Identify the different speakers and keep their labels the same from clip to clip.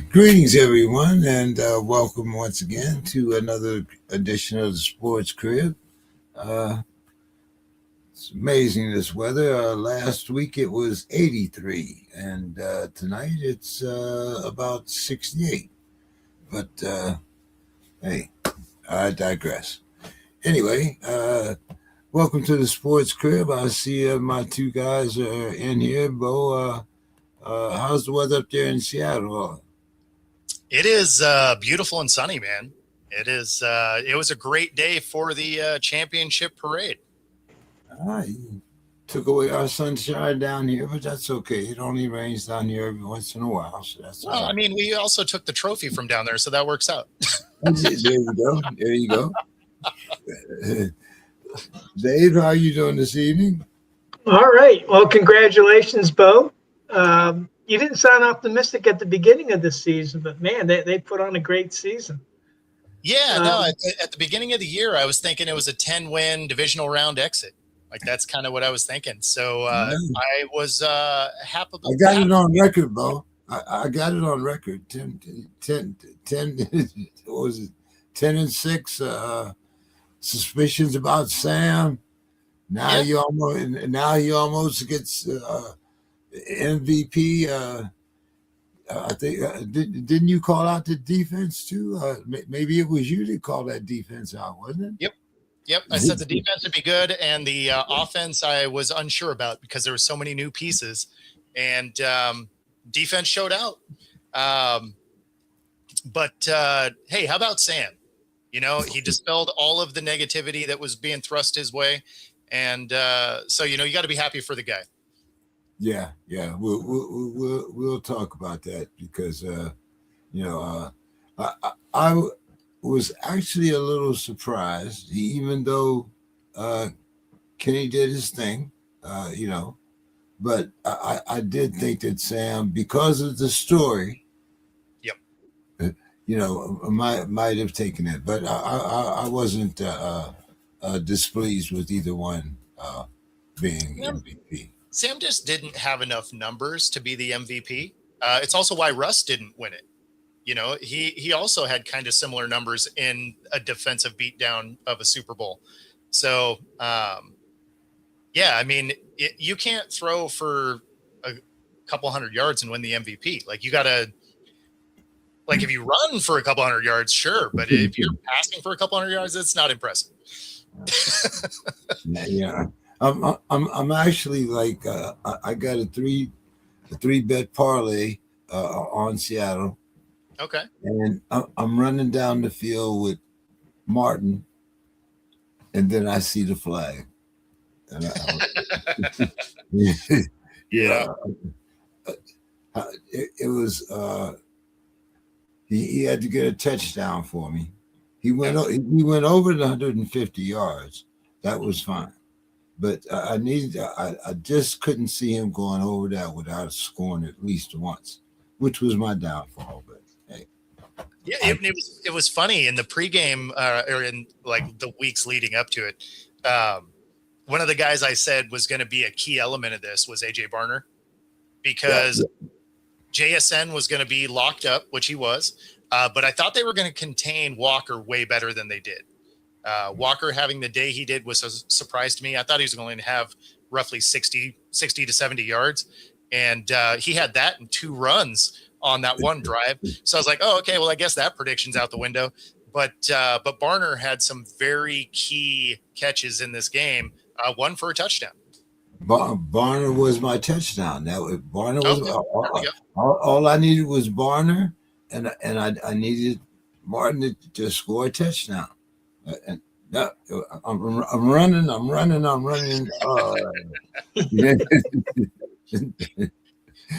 Speaker 1: Greetings, everyone, and welcome once again to another edition of the Sports Crib. Uh, it's amazing this weather. Last week it was 83, and tonight it's about 68. But hey, I digress. Anyway, welcome to the Sports Crib. I see my two guys are in here. Bo, how's the weather up there in Seattle?
Speaker 2: It is beautiful and sunny, man. It is. It was a great day for the championship parade.
Speaker 1: You took away our sunshine down here, but that's okay. It only rains down here every once in a while, so that's all
Speaker 2: Well, I
Speaker 1: right.
Speaker 2: mean, we also took the trophy from down there, so that works out.
Speaker 1: There you go. There you go. Dave, how are you doing this evening?
Speaker 3: All right. Well, congratulations, Bo. You didn't sound optimistic at the beginning of the season, but man, they put on a great season.
Speaker 2: Yeah, no.
Speaker 3: Um,
Speaker 2: At the beginning of the year, I was thinking it was a 10-win divisional round exit. Like that's kind of what I was thinking. So
Speaker 1: Yeah.
Speaker 2: I was happy.
Speaker 1: I got it on record, Bo. I got it on record. 10 what was it? 10-6. Suspicions about Sam.
Speaker 2: Yeah.
Speaker 1: Now he almost gets MVP. I think didn't you call out the defense too? Maybe it was you that called that defense out, wasn't
Speaker 2: Yep. Yep. I said the defense would be good, and the offense I was unsure about because there were so many new pieces, and defense showed out. Um, but hey, how about Sam? You know, he dispelled all of the negativity that was being thrust his way, and so you got to be happy for the guy.
Speaker 1: Yeah, yeah. We'll talk about that because you know I was actually a little surprised, even though Kenny did his thing, but I did think that Sam, because of the story,
Speaker 2: Yep.
Speaker 1: might have taken it, but I wasn't displeased with either one being
Speaker 2: Sam,
Speaker 1: MVP.
Speaker 2: Sam just didn't have enough numbers to be the MVP. It's also why Russ didn't win it. He also had kind of similar numbers in a defensive beatdown of a Super Bowl. So yeah, I mean, you can't throw for a couple hundred yards and win the MVP. Like you gotta, like if you run for a couple hundred yards, sure, but if you're passing for a couple hundred yards, it's not impressive.
Speaker 1: Yeah. I'm actually like I got a three bet parlay on Seattle,
Speaker 2: Okay.
Speaker 1: and I'm running down the field with Martin, and then I see the flag, and
Speaker 2: Yeah.
Speaker 1: yeah, it was he had to get a touchdown for me. He went over the 150 yards. That was fine. But I just couldn't see him going over that without scoring at least once, which was my downfall. But hey,
Speaker 2: Yeah,
Speaker 1: I,
Speaker 2: it was funny in the pregame or in like the weeks leading up to it. One of the guys I said was going to be a key element of this was AJ Barner
Speaker 1: yeah,
Speaker 2: because JSN was going to be locked up, which he was, but I thought they were going to contain Walker way better than they did. Walker having the day he did was a surprise to me. I thought he was going to have roughly 60 to 70 yards. And he had that in 2 runs on that one drive. So I was like, oh, okay, well, I guess that prediction's out the window. But Barner had some very key catches in this game, one for a touchdown.
Speaker 1: Barner was my touchdown. Barner was
Speaker 2: Okay, there we go.
Speaker 1: all I needed was Barner, and I needed Martin to score a touchdown. And no, I'm running. Yeah,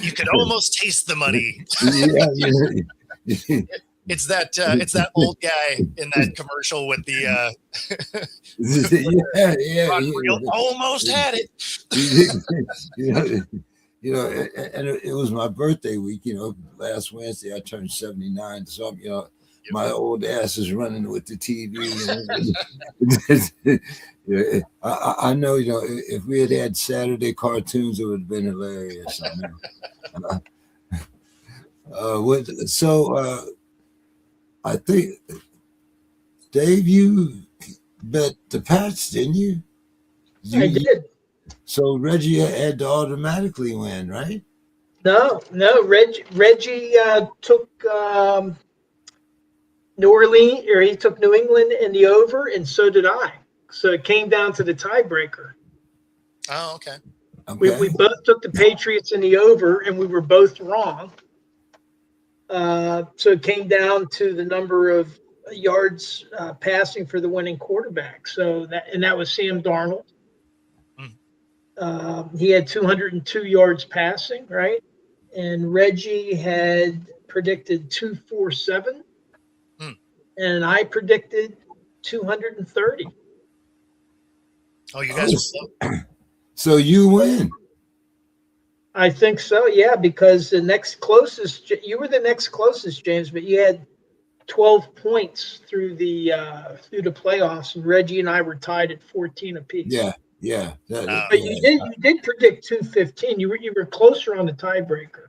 Speaker 2: You could almost taste the money.
Speaker 1: yeah.
Speaker 2: It's that old guy in that commercial with the
Speaker 1: Yeah,
Speaker 2: you almost had it.
Speaker 1: you know, and it was my birthday week. Last Wednesday I turned 79. So
Speaker 2: Yep.
Speaker 1: my old ass is running with the TV. I know. If we had Saturday cartoons, it would have been hilarious. I think Dave, you bet the Pats, didn't you?
Speaker 3: I
Speaker 1: You
Speaker 3: did.
Speaker 1: so Reggie had to automatically win, right?
Speaker 3: No. Reggie took New Orleans, or he took New England in the over, and so did I. So it came down to the tiebreaker.
Speaker 2: Oh, okay.
Speaker 3: We
Speaker 1: Okay.
Speaker 3: both took the Patriots in the over, and we were both wrong. So it came down to the number of yards passing for the winning quarterback. So that was Sam Darnold.
Speaker 2: Mm.
Speaker 3: He had 202 yards passing, right? And Reggie had predicted 247,
Speaker 2: Mm.
Speaker 3: and I predicted 230.
Speaker 2: Oh, you guys
Speaker 1: Oh,
Speaker 2: were close.
Speaker 1: so you win.
Speaker 3: I think so, yeah, because the next closest, you were the next closest, James, but you had 12 points through the playoffs, and Reggie and I were tied at 14 apiece.
Speaker 1: Yeah, yeah,
Speaker 3: But
Speaker 1: yeah,
Speaker 3: you did predict 215. You were closer on the tiebreaker.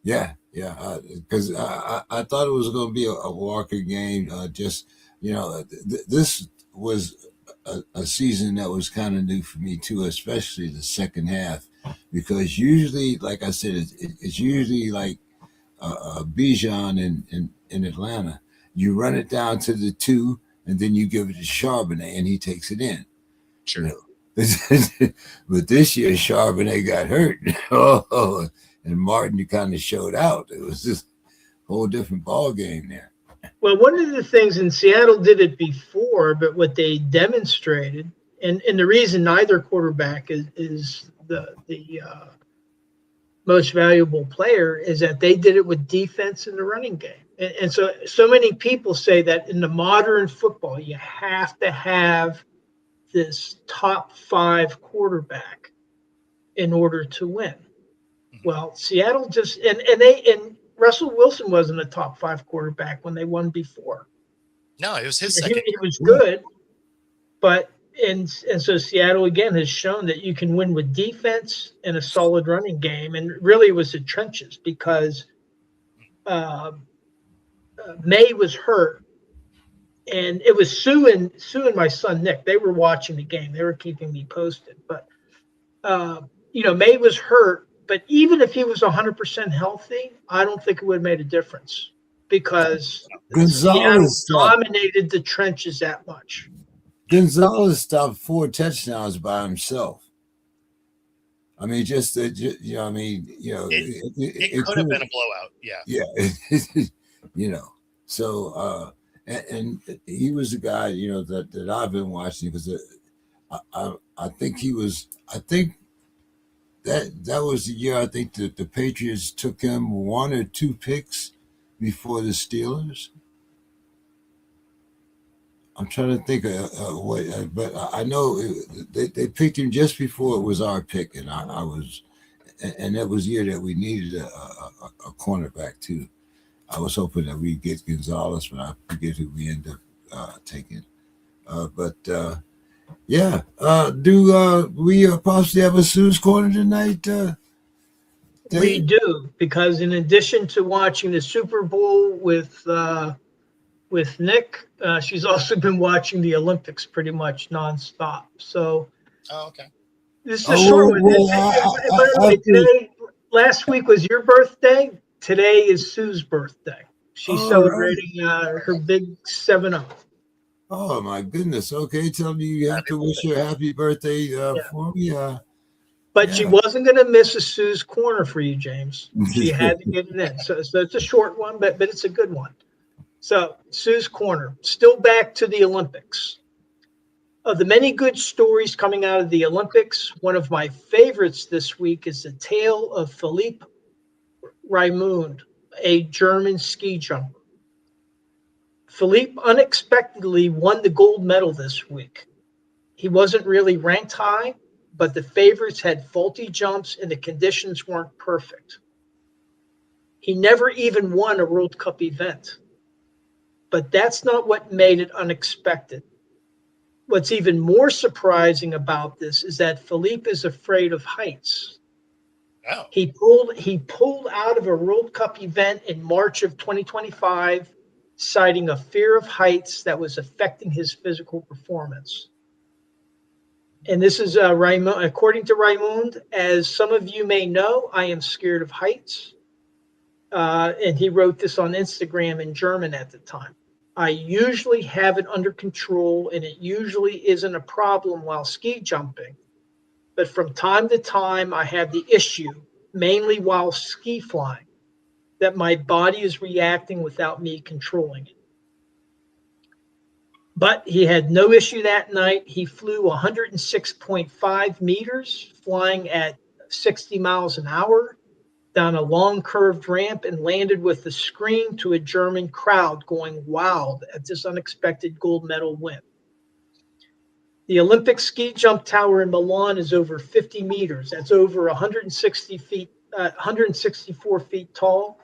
Speaker 1: yeah, yeah. Because I thought it was going to be a Walker game. This was a season that was kind of new for me too, especially the second half, because usually, like I said, it's usually like Bijan in Atlanta. You run it down to the two, and then you give it to Charbonnet, and he takes it in.
Speaker 2: Sure.
Speaker 1: You know, but this year Charbonnet got hurt. Oh, and Martin, you kind of showed out. It was just a whole different ball game there.
Speaker 3: Well, one of the things, in Seattle did it before, but what they demonstrated, and the reason neither quarterback is the most valuable player, is that they did it with defense in the running game. And so many people say that in the modern football, you have to have this top five quarterback in order to win. Well, Seattle just and Russell Wilson wasn't a top five quarterback when they won before.
Speaker 2: No, it was his
Speaker 3: He,
Speaker 2: second
Speaker 3: he
Speaker 2: year.
Speaker 3: was good, but and so Seattle again has shown that you can win with defense and a solid running game, and really it was the trenches because uh, May was hurt, and it was Sue and my son Nick. They were watching the game. They were keeping me posted, but uh, May was hurt. But even if he was 100% healthy, I don't think it would have made a difference because Seattle
Speaker 1: Gonzalez stopped.
Speaker 3: dominated the trenches that much.
Speaker 1: Gonzalez stopped 4 touchdowns by himself. I mean, I mean,
Speaker 2: It
Speaker 1: it
Speaker 2: could
Speaker 1: could
Speaker 2: have
Speaker 1: have,
Speaker 2: been a blowout. Yeah.
Speaker 1: yeah, So, and he was the guy, that I've been watching because I think he was. I think that was the year. I think the Patriots took him 1 or 2 picks before the Steelers. I'm trying to think of what, but I know they picked him just before it was our pick, and I was, and that was the year that we needed a cornerback too. I was hoping that we'd get Gonzalez, but I forget who we ended up taking. But yeah, do we possibly have a Sue's Corner tonight,
Speaker 3: We
Speaker 1: Dave?
Speaker 3: do, because in addition to watching the Super Bowl with Nick, she's also been watching the Olympics pretty much nonstop. So
Speaker 2: Oh, okay.
Speaker 3: this is a
Speaker 1: Oh,
Speaker 3: short one. And by the way,
Speaker 1: after,
Speaker 3: last week was your birthday. Today is Sue's birthday. She's
Speaker 1: all right.
Speaker 3: celebrating her big 7-0.
Speaker 1: Oh my goodness. Okay, tell me you have
Speaker 2: Happy
Speaker 1: to wish her happy birthday
Speaker 3: Yeah.
Speaker 1: for me.
Speaker 3: But she
Speaker 1: Yeah.
Speaker 3: wasn't going to miss a Sue's Corner for you, James. She had to get it in. So it's a short one, but it's a good one. So Sue's Corner, still back to the Olympics. Of the many good stories coming out of the Olympics, one of my favorites this week is the tale of Philippe Raimund, a German ski jumper. Philippe unexpectedly won the gold medal this week. He wasn't really ranked high, but the favorites had faulty jumps and the conditions weren't perfect. He never even won a World Cup event. But that's not what made it unexpected. What's even more surprising about this is that Philippe is afraid of heights.
Speaker 2: Oh,
Speaker 3: He pulled out of a World Cup event in March of 2025, citing a fear of heights that was affecting his physical performance. And this is Raimund, according to Raimund, as some of you may know, I am scared of heights. And he wrote this on Instagram in German at the time. I usually have it under control, and it usually isn't a problem while ski jumping. But from time to time, I have the issue, mainly while ski flying, that my body is reacting without me controlling it. But he had no issue that night. He flew 106.5 meters, flying at 60 miles an hour down a long curved ramp and landed with a scream to a German crowd going wild at this unexpected gold medal win. The Olympic ski jump tower in Milan is over 50 meters. That's over 164 feet tall.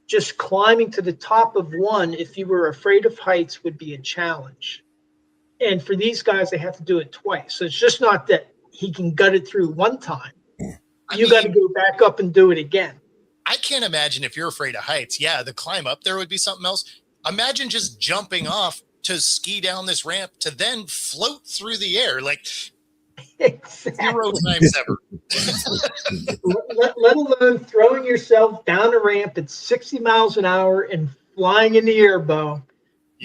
Speaker 3: Just climbing to the top of one, if you were afraid of heights, would be a challenge. And for these guys, they have to do it twice. So it's just not that he can gut it through one time. You got to go back up and do it again.
Speaker 2: I can't imagine if you're afraid of heights. Yeah, the climb up there would be something else. Imagine just jumping off to ski down this ramp to then float through the air. Like,
Speaker 3: Exactly.
Speaker 2: 0 times ever.
Speaker 3: let alone throwing yourself down a ramp at 60 miles an hour and flying in the air, Bo.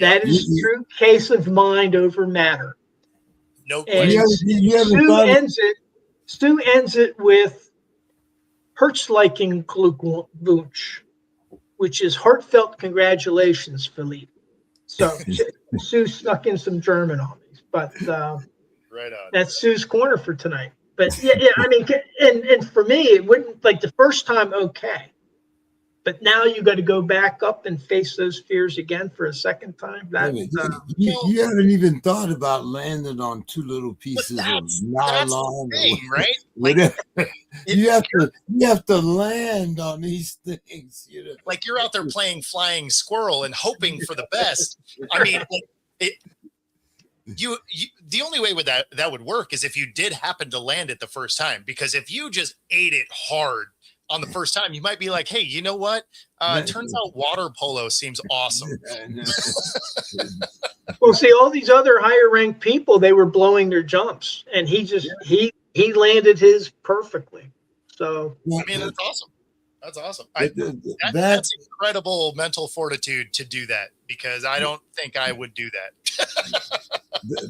Speaker 3: That is a true case of mind over matter.
Speaker 2: No
Speaker 3: And
Speaker 2: question.
Speaker 3: Stu ends it with Herzlichen Glückwunsch, which is heartfelt congratulations, Philippe. So Sue snuck in some German on me, but
Speaker 2: Right on.
Speaker 3: that's Sue's corner for tonight. But yeah, I mean, and for me, it wouldn't, like, the first time, okay. But now you got to go back up and face those fears again for a second time.
Speaker 1: You haven't even thought about landing on two little pieces of nylon,
Speaker 2: thing, right?
Speaker 1: Like, you have to land on these things. You know,
Speaker 2: like you're out there playing flying squirrel and hoping for the best. I mean, the only way that would work is if you did happen to land it the first time. Because if you just ate it hard on the first time, you might be like, hey, you know what? Turns out water polo seems awesome.
Speaker 3: Well, see, all these other higher ranked people, they were blowing their jumps, and he landed his perfectly. So
Speaker 2: I mean, that's awesome. That's awesome. That's incredible mental fortitude to do that, because I don't think I would do that.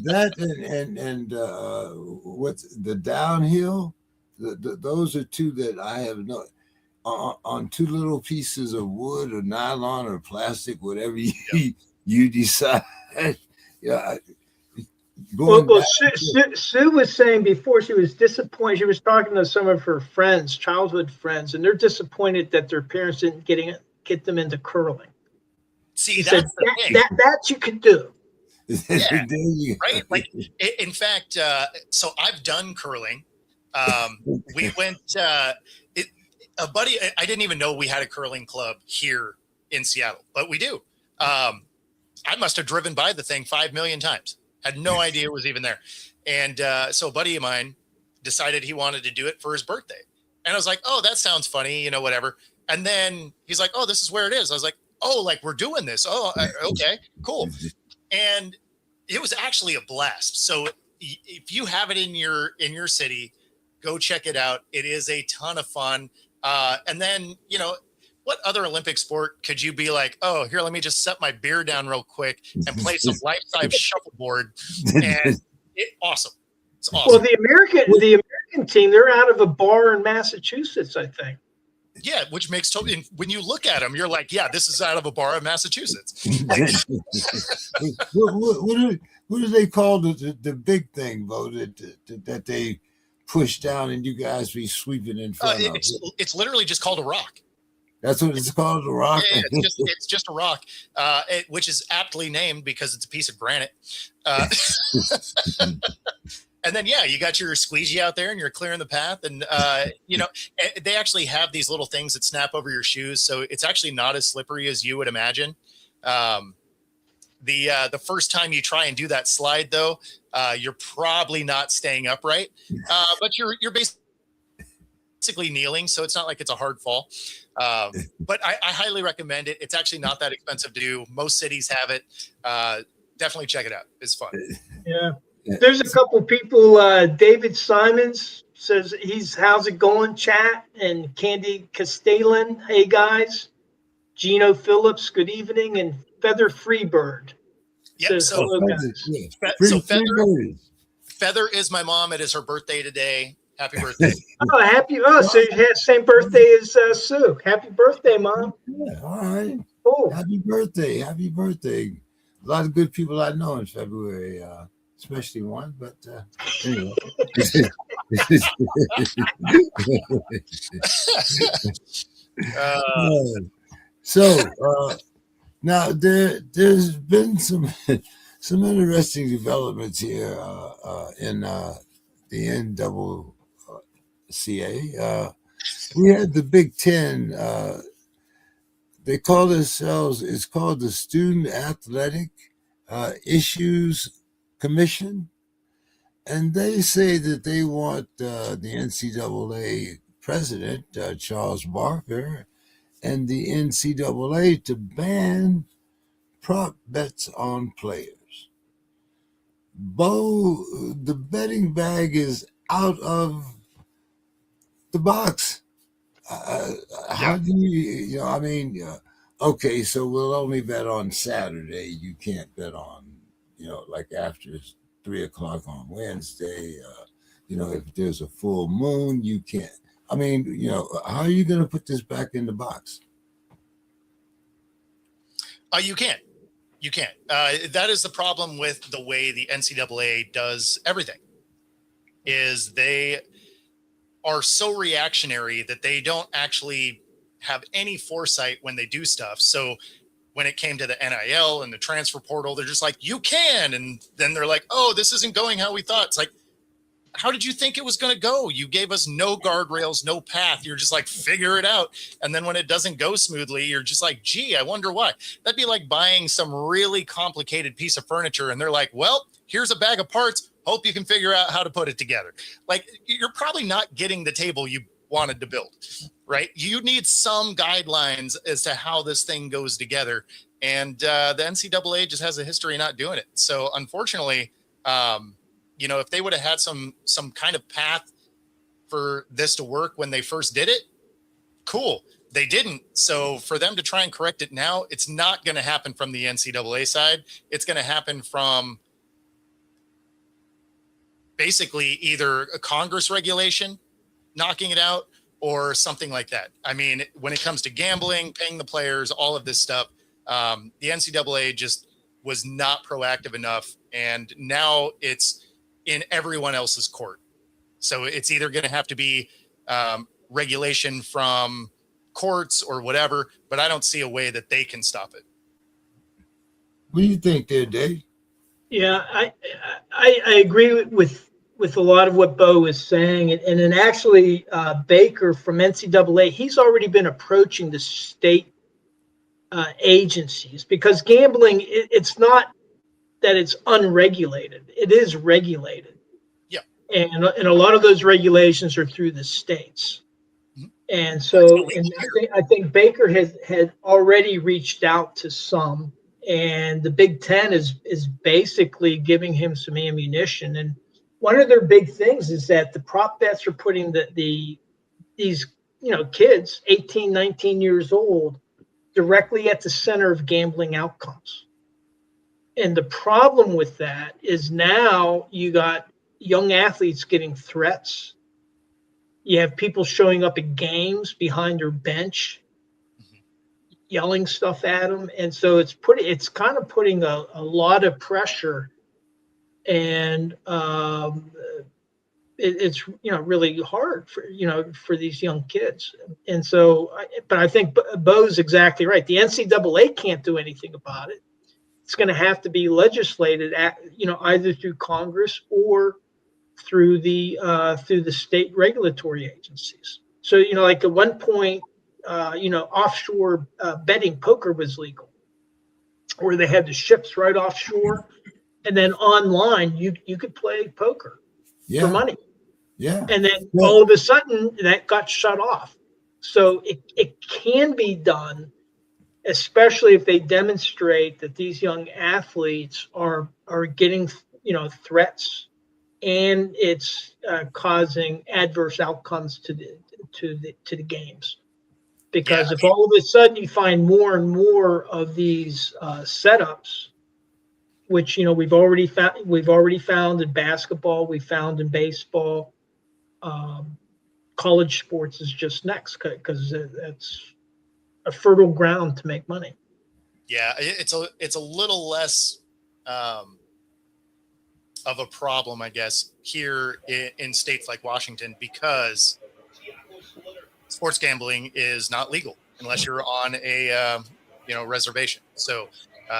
Speaker 1: That and what's the downhill? Those are two that I have on two little pieces of wood or nylon or plastic, whatever you decide. Yeah.
Speaker 3: Sue was saying before, she was disappointed. She was talking to some of her friends, childhood friends, and they're disappointed that their parents didn't get them into curling.
Speaker 2: See, that's the thing.
Speaker 3: That you could do.
Speaker 2: Yeah, right. Like, in fact, so I've done curling. We went. A buddy. I didn't even know we had a curling club here in Seattle, but we do. I must have driven by the thing 5 million times. Had no idea it was even there. And so a buddy of mine decided he wanted to do it for his birthday. And I was like, oh, that sounds funny, you know, whatever. And then he's like, oh, this is where it is. I was like, oh, like, we're doing this. Oh, okay, cool. And it was actually a blast. So if you have it in your city, go check it out. It is a ton of fun. And then, you know, what other Olympic sport could you be like, oh, here, let me just set my beer down real quick and play some life-size shuffleboard. And awesome. It's awesome.
Speaker 3: Well, the American team, they're out of a bar in Massachusetts, I think.
Speaker 2: Yeah, which makes totally, when you look at them, you're like, yeah, this is out of a bar in Massachusetts.
Speaker 1: What do they call the big thing, Bo, that they push down and you guys be sweeping in front of?
Speaker 2: It's literally just called a rock.
Speaker 1: That's what it's called, a rock?
Speaker 2: Yeah, it's just a rock, which is aptly named because it's a piece of granite. And then, yeah, you got your squeegee out there and you're clearing the path. And, you know, they actually have these little things that snap over your shoes. So it's actually not as slippery as you would imagine. The first time you try and do that slide, though, you're probably not staying upright. But you're basically basically kneeling, so it's not like it's a hard fall. But I highly recommend it. It's actually not that expensive to do. Most cities have it. Definitely check it out. It's fun.
Speaker 3: Yeah. There's a couple people. David Simons says how's it going, chat? And Candy Castellan, hey guys. Gino Phillips, good evening. And Feather Freebird says hello, guys.
Speaker 2: Feather is my mom. It is her birthday today. Happy birthday.
Speaker 3: So you had the same birthday as Sue. Happy birthday, Mom.
Speaker 1: Yeah, all right.
Speaker 3: Cool.
Speaker 1: Happy birthday. Happy birthday. A lot of good people I know in February, especially one, but anyway. So now there's been some interesting developments here in the NCAA. We had the Big Ten. They call themselves. It's called the Student Athletic Issues Commission, and they say that they want the NCAA president Charles Barker and the NCAA to ban prop bets on players. Bo, the betting bag is out of the box. How do you I mean, okay, so we'll only bet on Saturday. You can't bet on, like after 3:00 on Wednesday. If there's a full moon, you can't. I mean, how are you going to put this back in the box?
Speaker 2: You can't. You can't. That is the problem with the way the NCAA does everything. Is they are so reactionary that they don't actually have any foresight when they do stuff. So when it came to the NIL and the transfer portal, they're just like, you can. And then they're like, oh, this isn't going how we thought. It's like, how did you think it was going to go? You gave us no guardrails, no path. You're just like, figure it out. And then when it doesn't go smoothly, you're just like, gee, I wonder why. That'd be like buying some really complicated piece of furniture. And they're like, well, here's a bag of parts. Hope you can figure out how to put it together. Like, you're probably not getting the table you wanted to build, right? You need some guidelines as to how this thing goes together. And the NCAA just has a history of not doing it. So unfortunately, if they would have had some kind of path for this to work when they first did it, cool. They didn't. So for them to try and correct it now, it's not going to happen from the NCAA side. It's going to happen from basically either a Congress regulation knocking it out or something like that. I mean, when it comes to gambling, paying the players, all of this stuff, the NCAA just was not proactive enough. And now it's in everyone else's court. So it's either going to have to be regulation from courts or whatever, but I don't see a way that they can stop it.
Speaker 1: What do you think there, Dave?
Speaker 3: Yeah, I agree with a lot of what Bo is saying. And then actually Baker from NCAA, he's already been approaching the state agencies because gambling, it's not that it's unregulated. It is regulated.
Speaker 2: Yeah.
Speaker 3: And a lot of those regulations are through the states. Mm-hmm. And so I think Baker had already reached out to some, and the Big Ten is basically giving him some ammunition. And one of their big things is that the prop bets are putting these kids, 18, 19 years old, directly at the center of gambling outcomes. And the problem with that is now you got young athletes getting threats. You have people showing up at games behind their bench, yelling stuff at them. And so it's kind of putting a lot of pressure, and it's really hard for these young kids. And so, but I think Bo's exactly right. The NCAA can't do anything about it. It's going to have to be legislated either through Congress or through the state regulatory agencies. So like at one point, offshore betting poker was legal, where they had the ships right offshore, and then online you could play poker for money.
Speaker 1: Yeah.
Speaker 3: And then
Speaker 1: Well,
Speaker 3: all of a sudden that got shut off. So it can be done, especially if they demonstrate that these young athletes are getting, threats, and it's causing adverse outcomes to the games.
Speaker 2: Yeah,
Speaker 3: Because if all of a sudden you find more and more of these setups, which we've already found in basketball, we found in baseball, um, college sports is just next because that's a fertile ground to make money.
Speaker 2: yeah, it's a little less of a problem, I guess, here in states like Washington, because sports gambling is not legal unless you're on a reservation. So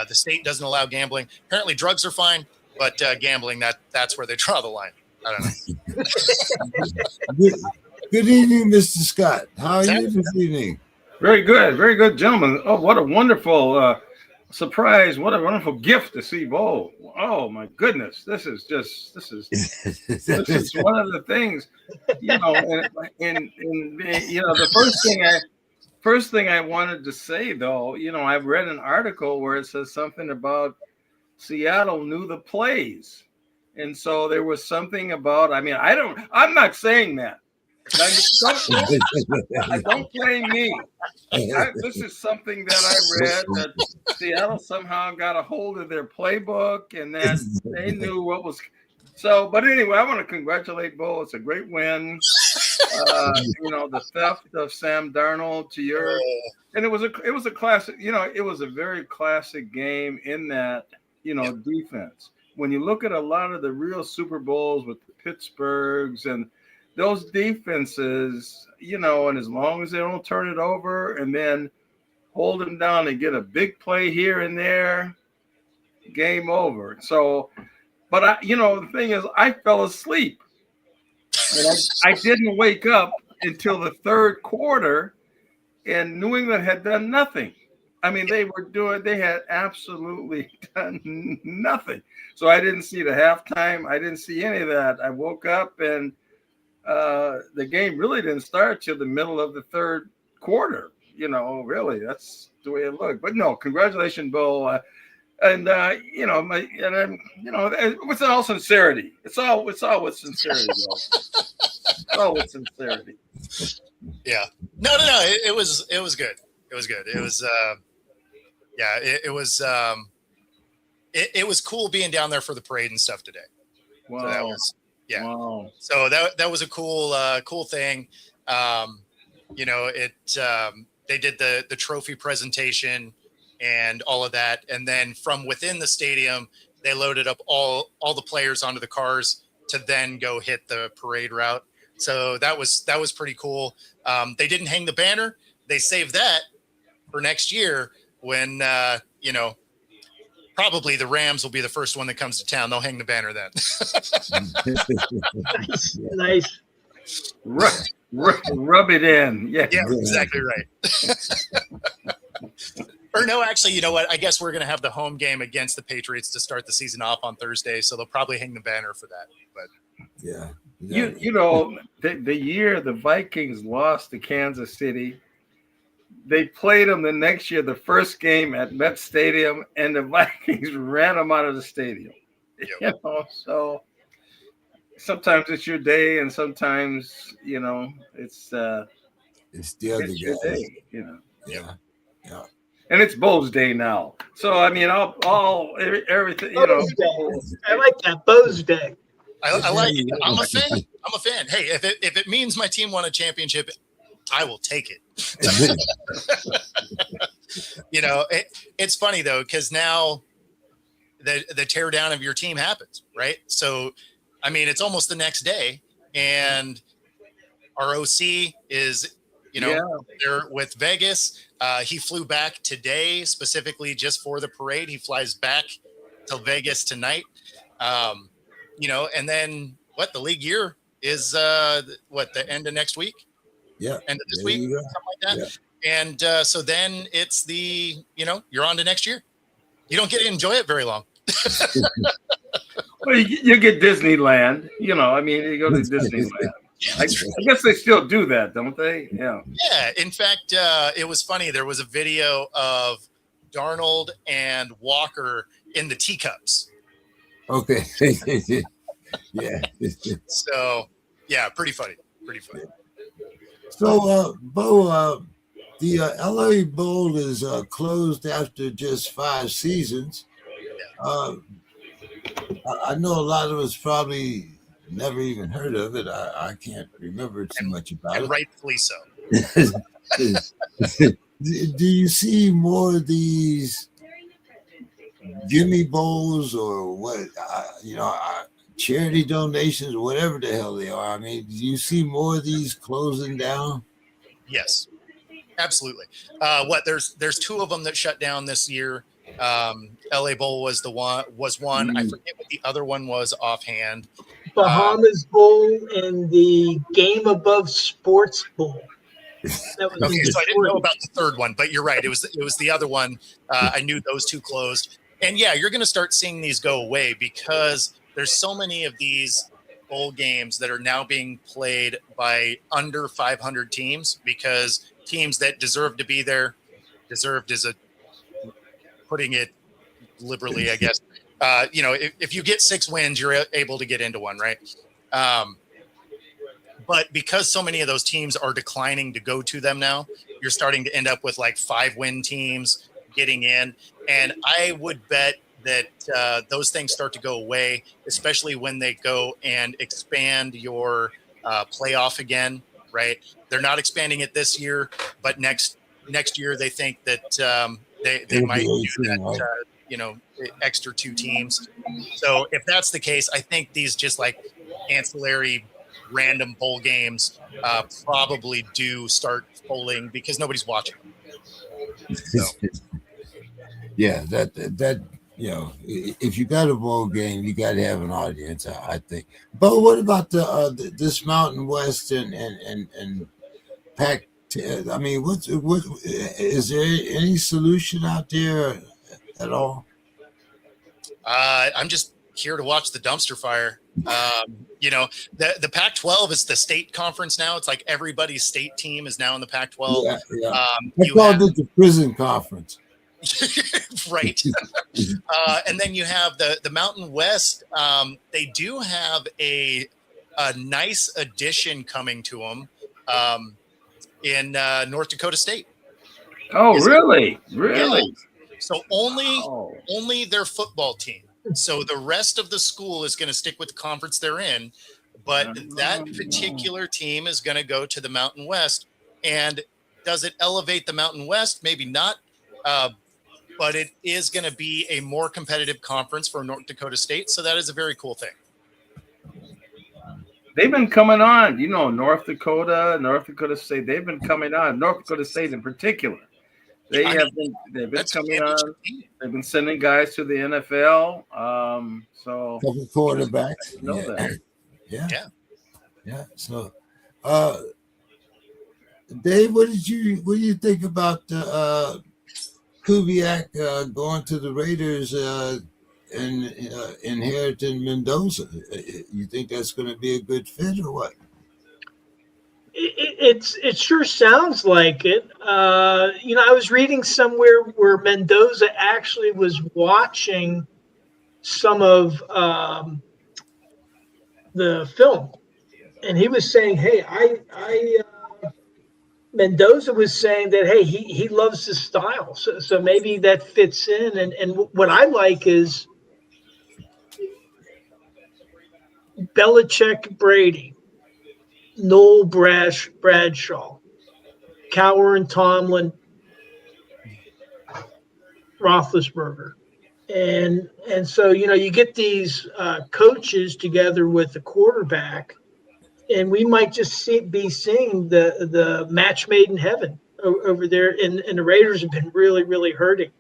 Speaker 2: the state doesn't allow gambling. Apparently, drugs are fine, but gambling that's where they draw the line. I don't know.
Speaker 1: good, good evening, Mr. Scott. How are
Speaker 2: Zach?
Speaker 1: you this evening?
Speaker 4: Very good, gentlemen. Oh, what a wonderful surprise! What a wonderful gift to see Bo. Oh my goodness, this is one of the things, and the first thing I wanted to say though, I've read an article where it says something about Seattle knew the plays, and so there was something about. I mean, I'm not saying that. Don't blame me. This is something that I read, that Seattle somehow got a hold of their playbook and that they knew what was. So, but anyway, I want to congratulate Bo. It's a great win. The theft of Sam Darnold to your, and it was a classic. It was a very classic game in that defense. When you look at a lot of the real Super Bowls with the Pittsburghs and those defenses, and as long as they don't turn it over and then hold them down and get a big play here and there, game over. So, but the thing is, I fell asleep and I didn't wake up until the third quarter, and New England had done nothing. I mean, they had absolutely done nothing. So I didn't see the halftime. I didn't see any of that. I woke up and the game really didn't start till the middle of the third quarter. Really, that's the way it looked. But no, congratulations, Bo. With all sincerity, it's all with sincerity, Bo. It's all with sincerity.
Speaker 2: Yeah. No. It was good. It was good. It was it was cool being down there for the parade and stuff today.
Speaker 4: Wow.
Speaker 2: So that was. Yeah.
Speaker 4: Wow.
Speaker 2: So that was a cool thing. They did the trophy presentation and all of that, and then from within the stadium, they loaded up all the players onto the cars to then go hit the parade route. So that was pretty cool. They didn't hang the banner. They saved that for next year when probably the Rams will be the first one that comes to town. They'll hang the banner then.
Speaker 3: Nice.
Speaker 4: Rub it in. Yeah,
Speaker 2: exactly right. Or no, actually, you know what? I guess we're going to have the home game against the Patriots to start the season off on Thursday, so they'll probably hang the banner for that. But
Speaker 1: Yeah.
Speaker 4: The year the Vikings lost to Kansas City, they played them the next year, the first game at Met Stadium, and the Vikings ran them out of the stadium.
Speaker 2: Yep.
Speaker 4: So sometimes it's your day, and sometimes it's
Speaker 1: the other
Speaker 4: your
Speaker 1: guy.
Speaker 4: day.
Speaker 1: Yeah.
Speaker 4: And it's Bo's day now. So I mean, everything.
Speaker 3: Bo's Day. I like that, Bo's Day.
Speaker 2: I like it. I'm a fan. Hey, if it means my team won a championship, I will take it. It's funny though, because now the tear down of your team happens, right? So, I mean, it's almost the next day, and our OC is, there with Vegas. He flew back today specifically just for the parade. He flies back to Vegas tonight. And then the league year is the end of next week?
Speaker 1: Yeah.
Speaker 2: End of this week, something like that. Yeah. And so then it's you're on to next year. You don't get to enjoy it very long.
Speaker 4: Well, you get Disneyland. You know, I mean, you go to Disneyland. I guess they still do that, don't they? Yeah.
Speaker 2: Yeah. In fact, it was funny. There was a video of Darnold and Walker in the teacups.
Speaker 1: Okay. Yeah.
Speaker 2: So, yeah, pretty funny. Pretty funny.
Speaker 1: So, Bo, the LA Bowl is closed after just 5 seasons. I know a lot of us probably never even heard of it. I can't remember too much about
Speaker 2: And
Speaker 1: it.
Speaker 2: rightfully so.
Speaker 1: Do you see more of these gimme bowls or what? Charity donations, whatever the hell they are. I mean, do you see more of these closing down?
Speaker 2: Yes, absolutely. There's 2 of them that shut down this year. LA Bowl was one. I forget what the other one was offhand.
Speaker 3: Bahamas Bowl and the Game Above Sports Bowl. That was
Speaker 2: okay, so I didn't know about the third one, but you're right. It was the other one. I knew those 2 closed. And yeah, you're going to start seeing these go away because there's so many of these bowl games that are now being played by under 500 teams because teams that deserve to be there, deserved is putting it liberally, I guess. If you get 6 wins, you're able to get into one, right? But because so many of those teams are declining to go to them now, you're starting to end up with like 5-win teams getting in. And I would bet that those things start to go away, especially when they go and expand your playoff again, right? They're not expanding it this year, but next year they think that they might do that, extra 2 teams. So if that's the case, I think these just like ancillary random bowl games probably do start polling because nobody's watching them. So.
Speaker 1: Yeah, that if you got a bowl game, you got to have an audience, I think. But what about this Mountain West and Pac? I mean, what is there any solution out there at all?
Speaker 2: I'm just here to watch the dumpster fire. The Pac-12 is the state conference now. It's like everybody's state team is now in the Pac-12.
Speaker 1: Yeah. I called it the prison conference.
Speaker 2: Right. And then you have the Mountain West. They do have a nice addition coming to them in North Dakota State.
Speaker 4: Oh, really? Really?
Speaker 2: Yeah. So only their football team. So the rest of the school is going to stick with the conference they're in, but that particular team is going to go to the Mountain West. And does it elevate the Mountain West? Maybe not. But it is going to be a more competitive conference for North Dakota State. So that is a very cool thing.
Speaker 4: They've been coming on, North Dakota State. They've been coming on. North Dakota State in particular. They've been coming on. They've been sending guys to the NFL. So
Speaker 1: couple quarterbacks. Yeah. So, Dave, what do you think about Kubiak going to the Raiders and inheriting Mendoza? You think that's going to be a good fit or what?
Speaker 3: It sure sounds like it. I was reading somewhere where Mendoza actually was watching some of the film, and he was saying, "Hey, Mendoza was saying that, hey, he loves his style, so maybe that fits in." And what I like is Belichick, Brady, Noel Bradshaw, Cowher and Tomlin, Roethlisberger. And so, you get these coaches together with the quarterback, and we might just be seeing the match made in heaven over there. And the Raiders have been really, really hurting.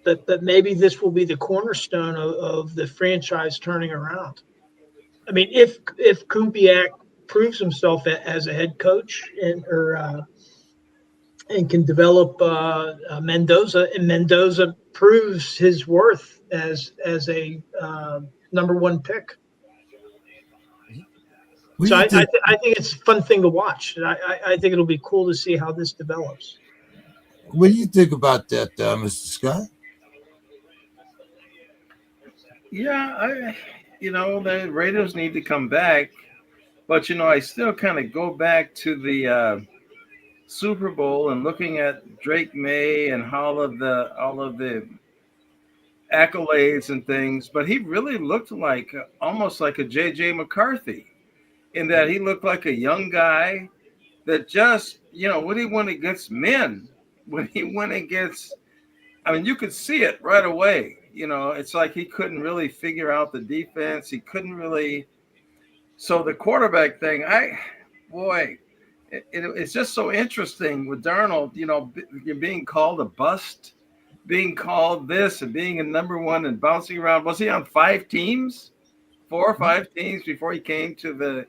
Speaker 3: But maybe this will be the cornerstone of the franchise turning around. I mean, if Kubiak proves himself as a head coach and can develop Mendoza, and Mendoza proves his worth as a number one pick.
Speaker 1: What do
Speaker 3: So
Speaker 1: you think?
Speaker 3: I think it's a fun thing to watch. I think it'll be cool to see how this develops.
Speaker 1: What do you think about that, Mr. Scott?
Speaker 4: Yeah, the Raiders need to come back, but I still kind of go back to the Super Bowl and looking at Drake May and all of the accolades and things, but he really looked like almost like a JJ McCarthy in that he looked like a young guy that just, when he went against men, when he went against, I mean, you could see it right away. It's like he couldn't really figure out the defense. He couldn't really. So the quarterback thing, it's just so interesting with Darnold, you're being called a bust, being called this and being a number one and bouncing around. Was he on 5 teams, 4 or 5 teams before he came to the,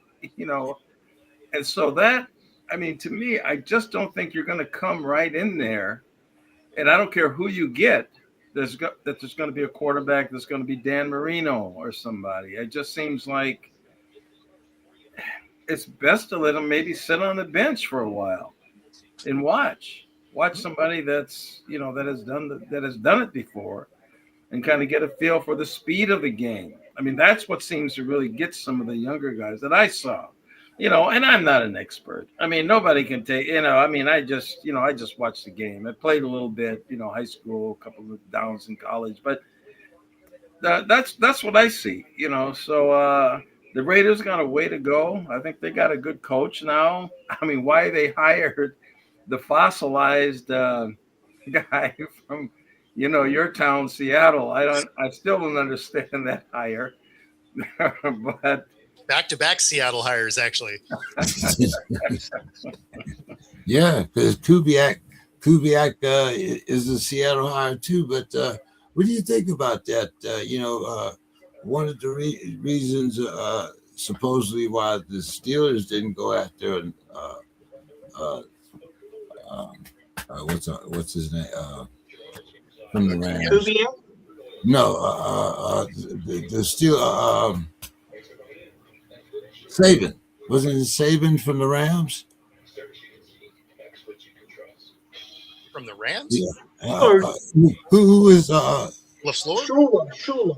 Speaker 4: and so that, I mean, to me, I just don't think you're going to come right in there. And I don't care who you get, there's going to be a quarterback that's going to be Dan Marino or somebody. It just seems like it's best to let him maybe sit on the bench for a while and watch somebody that's, that has done it before and kind of get a feel for the speed of the game. I mean, that's what seems to really get some of the younger guys that I saw. And I'm not an expert. I mean, nobody can take, I just watched the game. I played a little bit, high school, a couple of downs in college, but that's what I see, So the Raiders got a way to go. I think they got a good coach now. I mean, why they hired the fossilized guy from, your town, Seattle. I still don't understand that hire, but
Speaker 2: Back-to-back Seattle hires, actually.
Speaker 1: Yeah, because Kubiak is a Seattle hire too. But what do you think about that? One of the reasons supposedly why the Steelers didn't go after what's his name from the Rams?
Speaker 3: Kubiak?
Speaker 1: No, the Steelers. Saban. Wasn't it Saban from the Rams?
Speaker 2: From the Rams?
Speaker 1: Yeah. Who is
Speaker 2: LaFleur?
Speaker 3: Shula.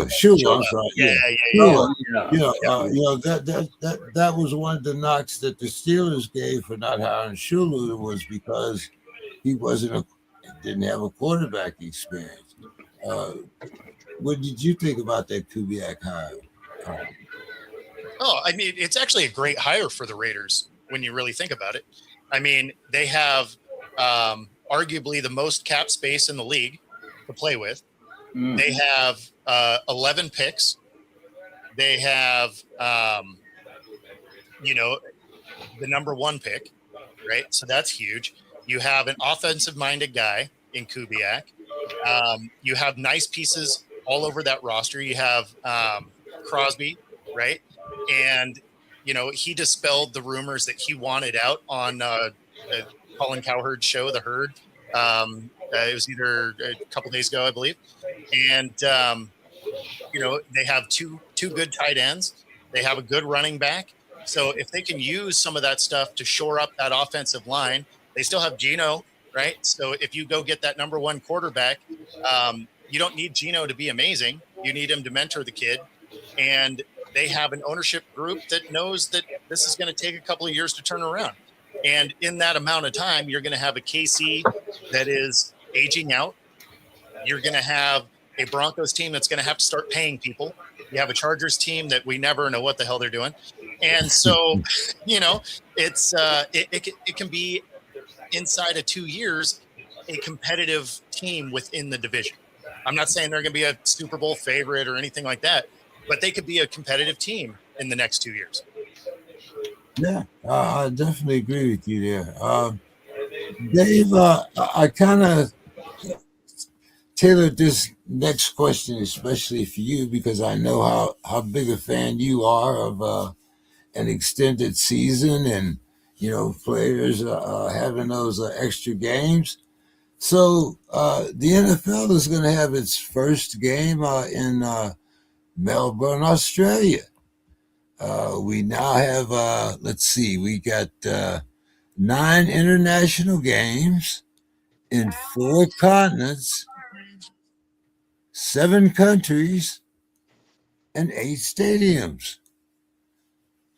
Speaker 1: I'm sorry.
Speaker 2: Yeah.
Speaker 1: That was one of the knocks that the Steelers gave for not hiring Shula was because he didn't have a quarterback experience. What did you think about that Kubiak hire?
Speaker 2: I mean, it's actually a great hire for the Raiders when you really think about it. I mean, they have arguably the most cap space in the league to play with. They have 11 picks. They have, the number one pick, right? So that's huge. You have an offensive-minded guy in Kubiak. You have nice pieces all over that roster. You have Crosby, right? And, he dispelled the rumors that he wanted out on Colin Cowherd's show, The Herd. It was either a couple days ago, I believe. And, they have two good tight ends. They have a good running back. So if they can use some of that stuff to shore up that offensive line, they still have Geno, right? So if you go get that number one quarterback, you don't need Geno to be amazing. You need him to mentor the kid. And they have an ownership group that knows that this is going to take a couple of years to turn around. And in that amount of time, you're going to have a KC that is aging out. You're going to have a Broncos team that's going to have to start paying people. You have a Chargers team that we never know what the hell they're doing. And so, it can be inside of 2 years, a competitive team within the division. I'm not saying they're going to be a Super Bowl favorite or anything like that, but they could be a competitive team in the next 2 years.
Speaker 1: Yeah, I definitely agree with you there. Dave, I kind of tailored this next question especially for you because I know how big a fan you are of an extended season and players having those extra games. So the NFL is going to have its first game in Melbourne, Australia. We now have, let's see, we got 9 international games in 4 continents, 7 countries, and 8 stadiums.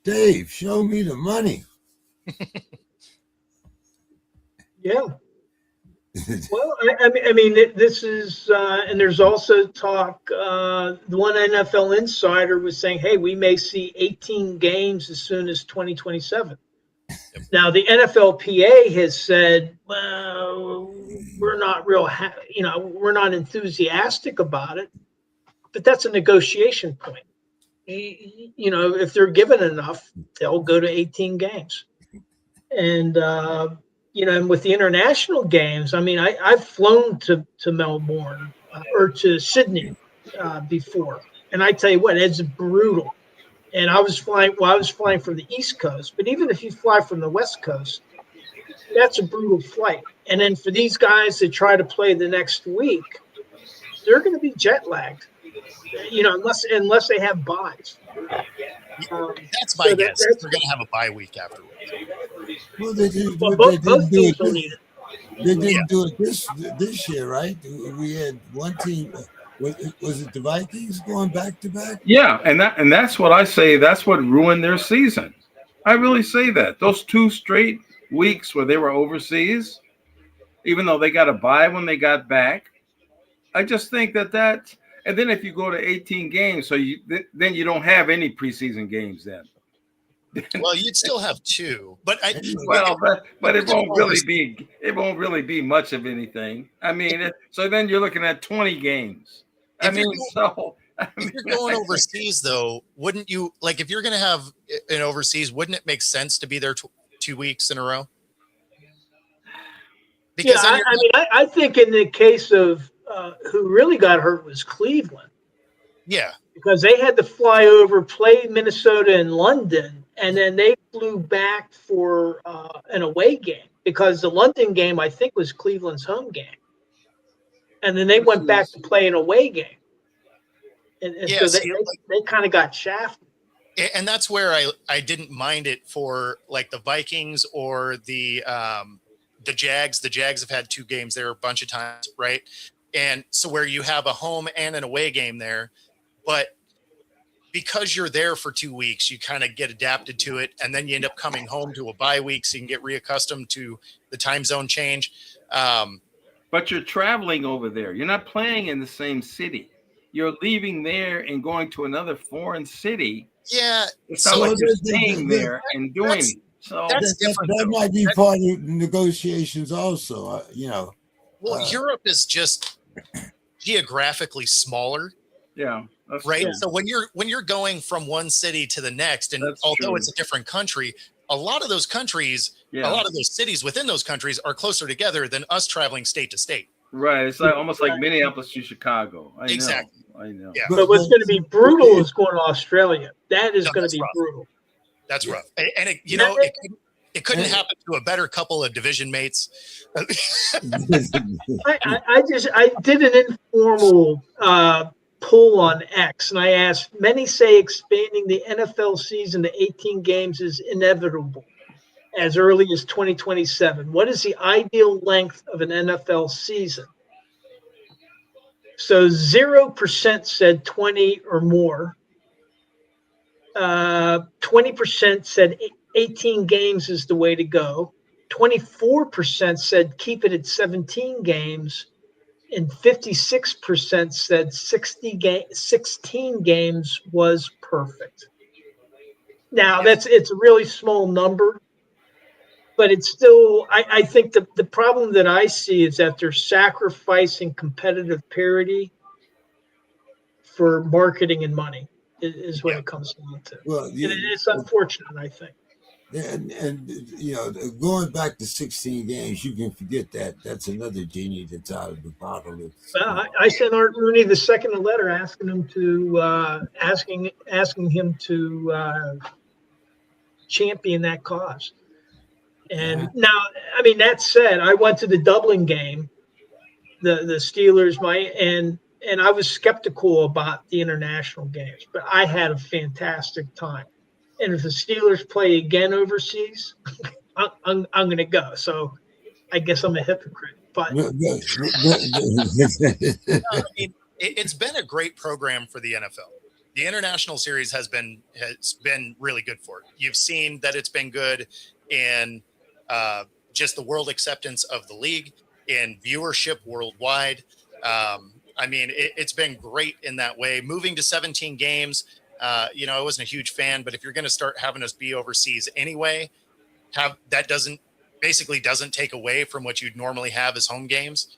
Speaker 1: Dave, show me the money.
Speaker 3: Yeah. Well, I mean, this is, and there's also talk. The one NFL insider was saying, "Hey, we may see 18 games as soon as 2027." Now, the NFLPA has said, "Well, we're not we're not enthusiastic about it," but that's a negotiation point. If they're given enough, they'll go to 18 games, and and with the international games, I mean, I've flown to Melbourne or to Sydney before, and I tell you what, it's brutal. And I was flying from the East Coast, but even if you fly from the West Coast, that's a brutal flight. And then for these guys that try to play the next week, they're going to be jet lagged, unless they have buys.
Speaker 2: That's my guess. They're going to have a bye week afterwards.
Speaker 1: Well, they didn't do it this year, right? We had one team. Was it the Vikings going back to back?
Speaker 4: Yeah, and that's what I say. That's what ruined their season. I really say that. Those 2 straight weeks where they were overseas, even though they got a bye when they got back, I just think that. And then if you go to 18 games, so then you don't have any preseason games then.
Speaker 2: Well, you'd still have 2, but
Speaker 4: but it won't really be much of anything. I mean, so then you're looking at 20 games. If you're
Speaker 2: going overseas, though, wouldn't you, like, if you're going to have an overseas, wouldn't it make sense to be there 2 weeks in a row?
Speaker 3: Because I think in the case of who really got hurt was Cleveland.
Speaker 2: Yeah.
Speaker 3: Because they had to fly over, play Minnesota and London, and then they flew back for an away game because the London game, I think, was Cleveland's home game. And then they went back to play an away game. And so they kind of got shafted.
Speaker 2: And that's where I didn't mind it for like the Vikings or the Jags. The Jags have had 2 games there a bunch of times, right? And so where you have a home and an away game there, but because you're there for 2 weeks, you kind of get adapted to it. And then you end up coming home to a bye week so you can get reaccustomed to the time zone change.
Speaker 4: But you're traveling over there. You're not playing in the same city. You're leaving there and going to another foreign city.
Speaker 2: Yeah.
Speaker 4: It's not like you're staying there and doing it. So
Speaker 2: that's different.
Speaker 1: That might be part of negotiations also,
Speaker 2: Well, Europe is just geographically smaller.
Speaker 4: Yeah.
Speaker 2: Right.
Speaker 4: True.
Speaker 2: So when you're going from one city to the next, and although it's a different country, a lot of those countries, a lot of those cities within those countries are closer together than us traveling state to state.
Speaker 4: Right. It's like almost like Minneapolis to Chicago.
Speaker 2: Exactly.
Speaker 4: I know.
Speaker 2: Yeah.
Speaker 3: But what's going to be brutal is going to Australia. That is going to be
Speaker 2: rough.
Speaker 3: Brutal.
Speaker 2: That's rough. And it couldn't happen to a better couple of division mates.
Speaker 3: I did an informal poll on X, and I asked, many say expanding the NFL season to 18 games is inevitable as early as 2027. What is the ideal length of an NFL season? So 0% said 20 or more. 20% said 18 games is the way to go. 24% said keep it at 17 games. And 56% said 16 games was perfect. Now, it's a really small number, but it's still, I think the problem that I see is that they're sacrificing competitive parity for marketing and money is what it comes down to. Well, and it's unfortunate, I think.
Speaker 1: And going back to 16 games, you can forget that. That's another genie that's out of the bottle.
Speaker 3: I sent Art Rooney II a letter asking him to asking him to champion that cause. And now, I mean, that said, I went to the Dublin game, the Steelers, and I was skeptical about the international games, but I had a fantastic time. And if the Steelers play again overseas, I'm going to go. So I guess I'm a hypocrite, but
Speaker 2: I mean, it's been a great program for the NFL. The international series has been really good for it. You've seen that it's been good in just the world acceptance of the league, in viewership worldwide. I mean, it's been great in that way. Moving to 17 games, I wasn't a huge fan, but if you're going to start having us be overseas anyway, that doesn't take away from what you'd normally have as home games.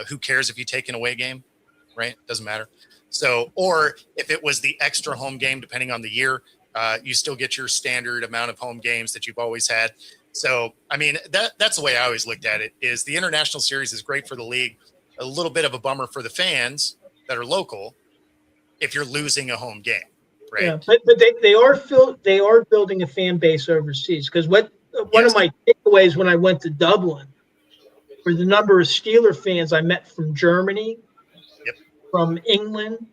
Speaker 2: Who cares if you take an away game, right? Doesn't matter. So, or if it was the extra home game, depending on the year, you still get your standard amount of home games that you've always had. So, I mean, that's the way I always looked at it, is the international series is great for the league, a little bit of a bummer for the fans that are local if you're losing a home game, right?
Speaker 3: yeah, but they are building a fan base overseas, because one of my takeaways when I went to Dublin were the number of Steeler fans I met from Germany, from England,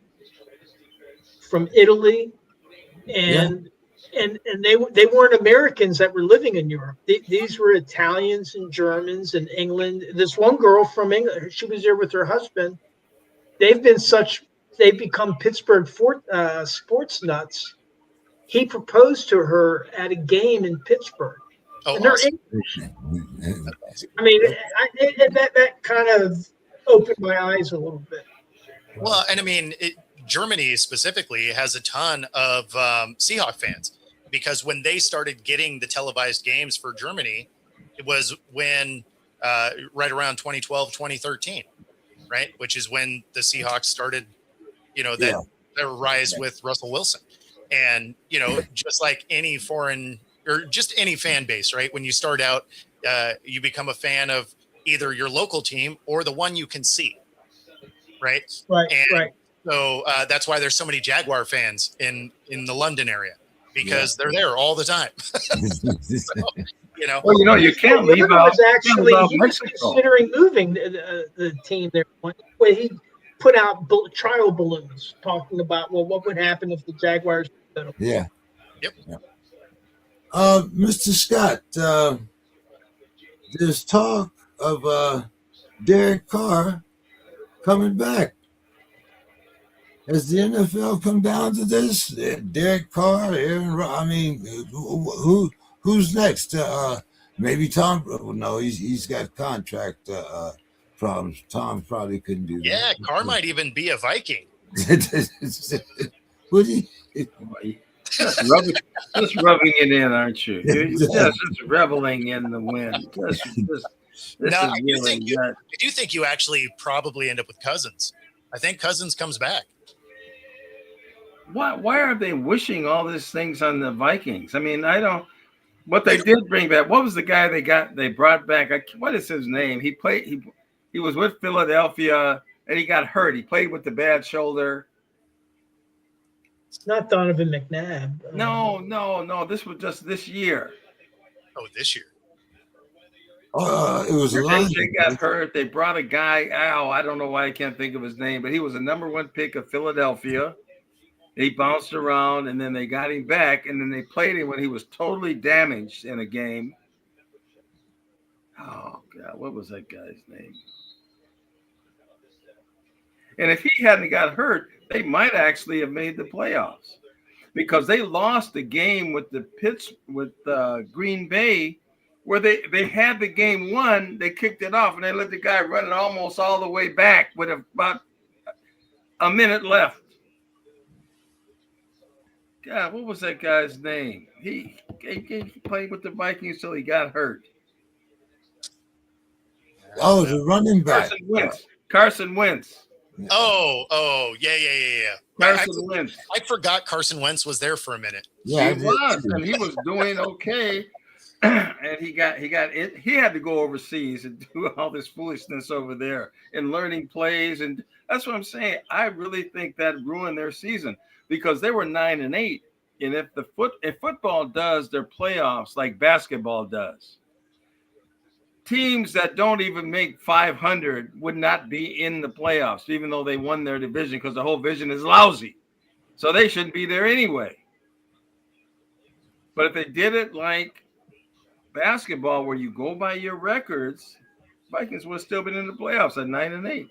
Speaker 3: from Italy, and they weren't Americans that were living in Europe. These were Italians and Germans and England. This one girl from England, she was there with her husband. They've become Pittsburgh sports nuts. He proposed to her at a game in Pittsburgh.
Speaker 2: Oh,
Speaker 3: and they're
Speaker 2: awesome.
Speaker 3: English. I mean, that kind of opened my eyes a little bit.
Speaker 2: Well, and I mean, Germany specifically has a ton of Seahawks fans, because when they started getting the televised games for Germany, it was when right around 2012, 2013, right? Which is when the Seahawks started, their rise with Russell Wilson. And, just like any foreign or just any fan base, right? When you start out, you become a fan of either your local team or the one you can see. Right.
Speaker 3: Right.
Speaker 2: So that's why there's so many Jaguar fans in the London area, because they're there all the time. So,
Speaker 4: well, you can't leave out.
Speaker 3: He was considering moving the team there. Where he put out trial balloons talking about, well, what would happen if the Jaguars?
Speaker 1: Yeah.
Speaker 2: Yep.
Speaker 1: Mr. Scott, there's talk of Derek Carr coming back. Has the NFL come down to this? Derek Carr, Aaron. I mean, who's next? Maybe Tom. No, he's got contract problems. Tom probably couldn't do that.
Speaker 2: Yeah, Carr might even be a Viking.
Speaker 1: Would he?
Speaker 4: Just rubbing it in, aren't you? You're just reveling in the wind. I
Speaker 2: do think you actually probably end up with Cousins. I think Cousins comes back.
Speaker 4: Why are they wishing all these things on the Vikings? I mean, I don't. What they did bring back. What was the guy they brought back? What is his name? He was with Philadelphia and he got hurt. He played with the bad shoulder.
Speaker 3: It's not Donovan McNabb.
Speaker 4: No. This was just this year.
Speaker 2: Oh, this year.
Speaker 1: It was a lot.
Speaker 4: They got hurt. They brought a guy. I don't know why I can't think of his name, but he was a number one pick of Philadelphia. He bounced around, and then they got him back, and then they played him when he was totally damaged in a game. Oh, God, what was that guy's name? And if he hadn't got hurt, they might actually have made the playoffs, because they lost the game with Green Bay, where they had the game won. They kicked it off, and they let the guy run it almost all the way back with about a minute left. God, what was that guy's name? He played with the Vikings till he got hurt.
Speaker 1: Oh, the running back.
Speaker 4: Carson Wentz.
Speaker 2: Oh, yeah.
Speaker 4: Carson Wentz.
Speaker 2: I forgot Carson Wentz was there for a minute.
Speaker 4: Yeah, he was, and he was doing okay. And he had to go overseas and do all this foolishness over there and learning plays, and that's what I'm saying. I really think that ruined their season, because they were 9-8, and if football does their playoffs like basketball does, teams that don't even make 500 would not be in the playoffs, even though they won their division, because the whole division is lousy. So they shouldn't be there anyway. But if they did it like basketball, where you go by your records, Vikings would have still been in the playoffs at 9-8.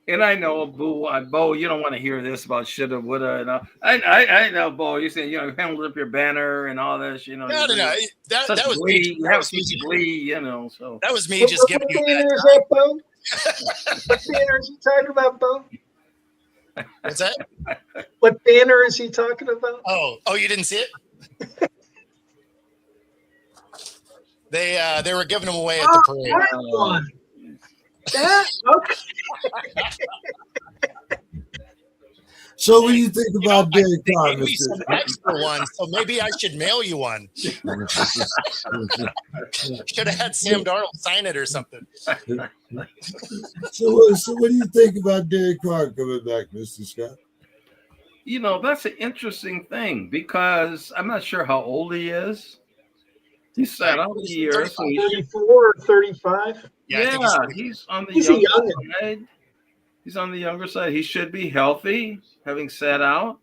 Speaker 4: And I know, Bo, you don't want to hear this about shoulda, woulda, and all. I know, Bo. You say, held up your banner and all this,
Speaker 2: No. That was
Speaker 4: glee.
Speaker 2: me.
Speaker 4: You have such glee, So
Speaker 2: that was me just giving you
Speaker 3: What
Speaker 2: that
Speaker 3: banner is
Speaker 2: time.
Speaker 3: that, Bo? What banner is he talking about, Bo?
Speaker 2: What's that?
Speaker 3: What banner is he talking about?
Speaker 2: Oh, you didn't see it? They were giving them away at the parade.
Speaker 3: That one. That okay.
Speaker 1: So what do you think about Derek
Speaker 2: They
Speaker 1: Carr,
Speaker 2: gave me some
Speaker 1: Mr.
Speaker 2: extra ones, so maybe I should mail you one. Should have had Sam Darnold sign it or something.
Speaker 1: So what do you think about Derek Carr coming back, Mr. Scott?
Speaker 4: That's an interesting thing, because I'm not sure how old he is. He sat out a year. So
Speaker 3: 34 or 35.
Speaker 2: I think
Speaker 4: he's on the
Speaker 3: He's a
Speaker 4: younger
Speaker 3: youngin'.
Speaker 4: side. He's on the younger side. He should be healthy, having sat out.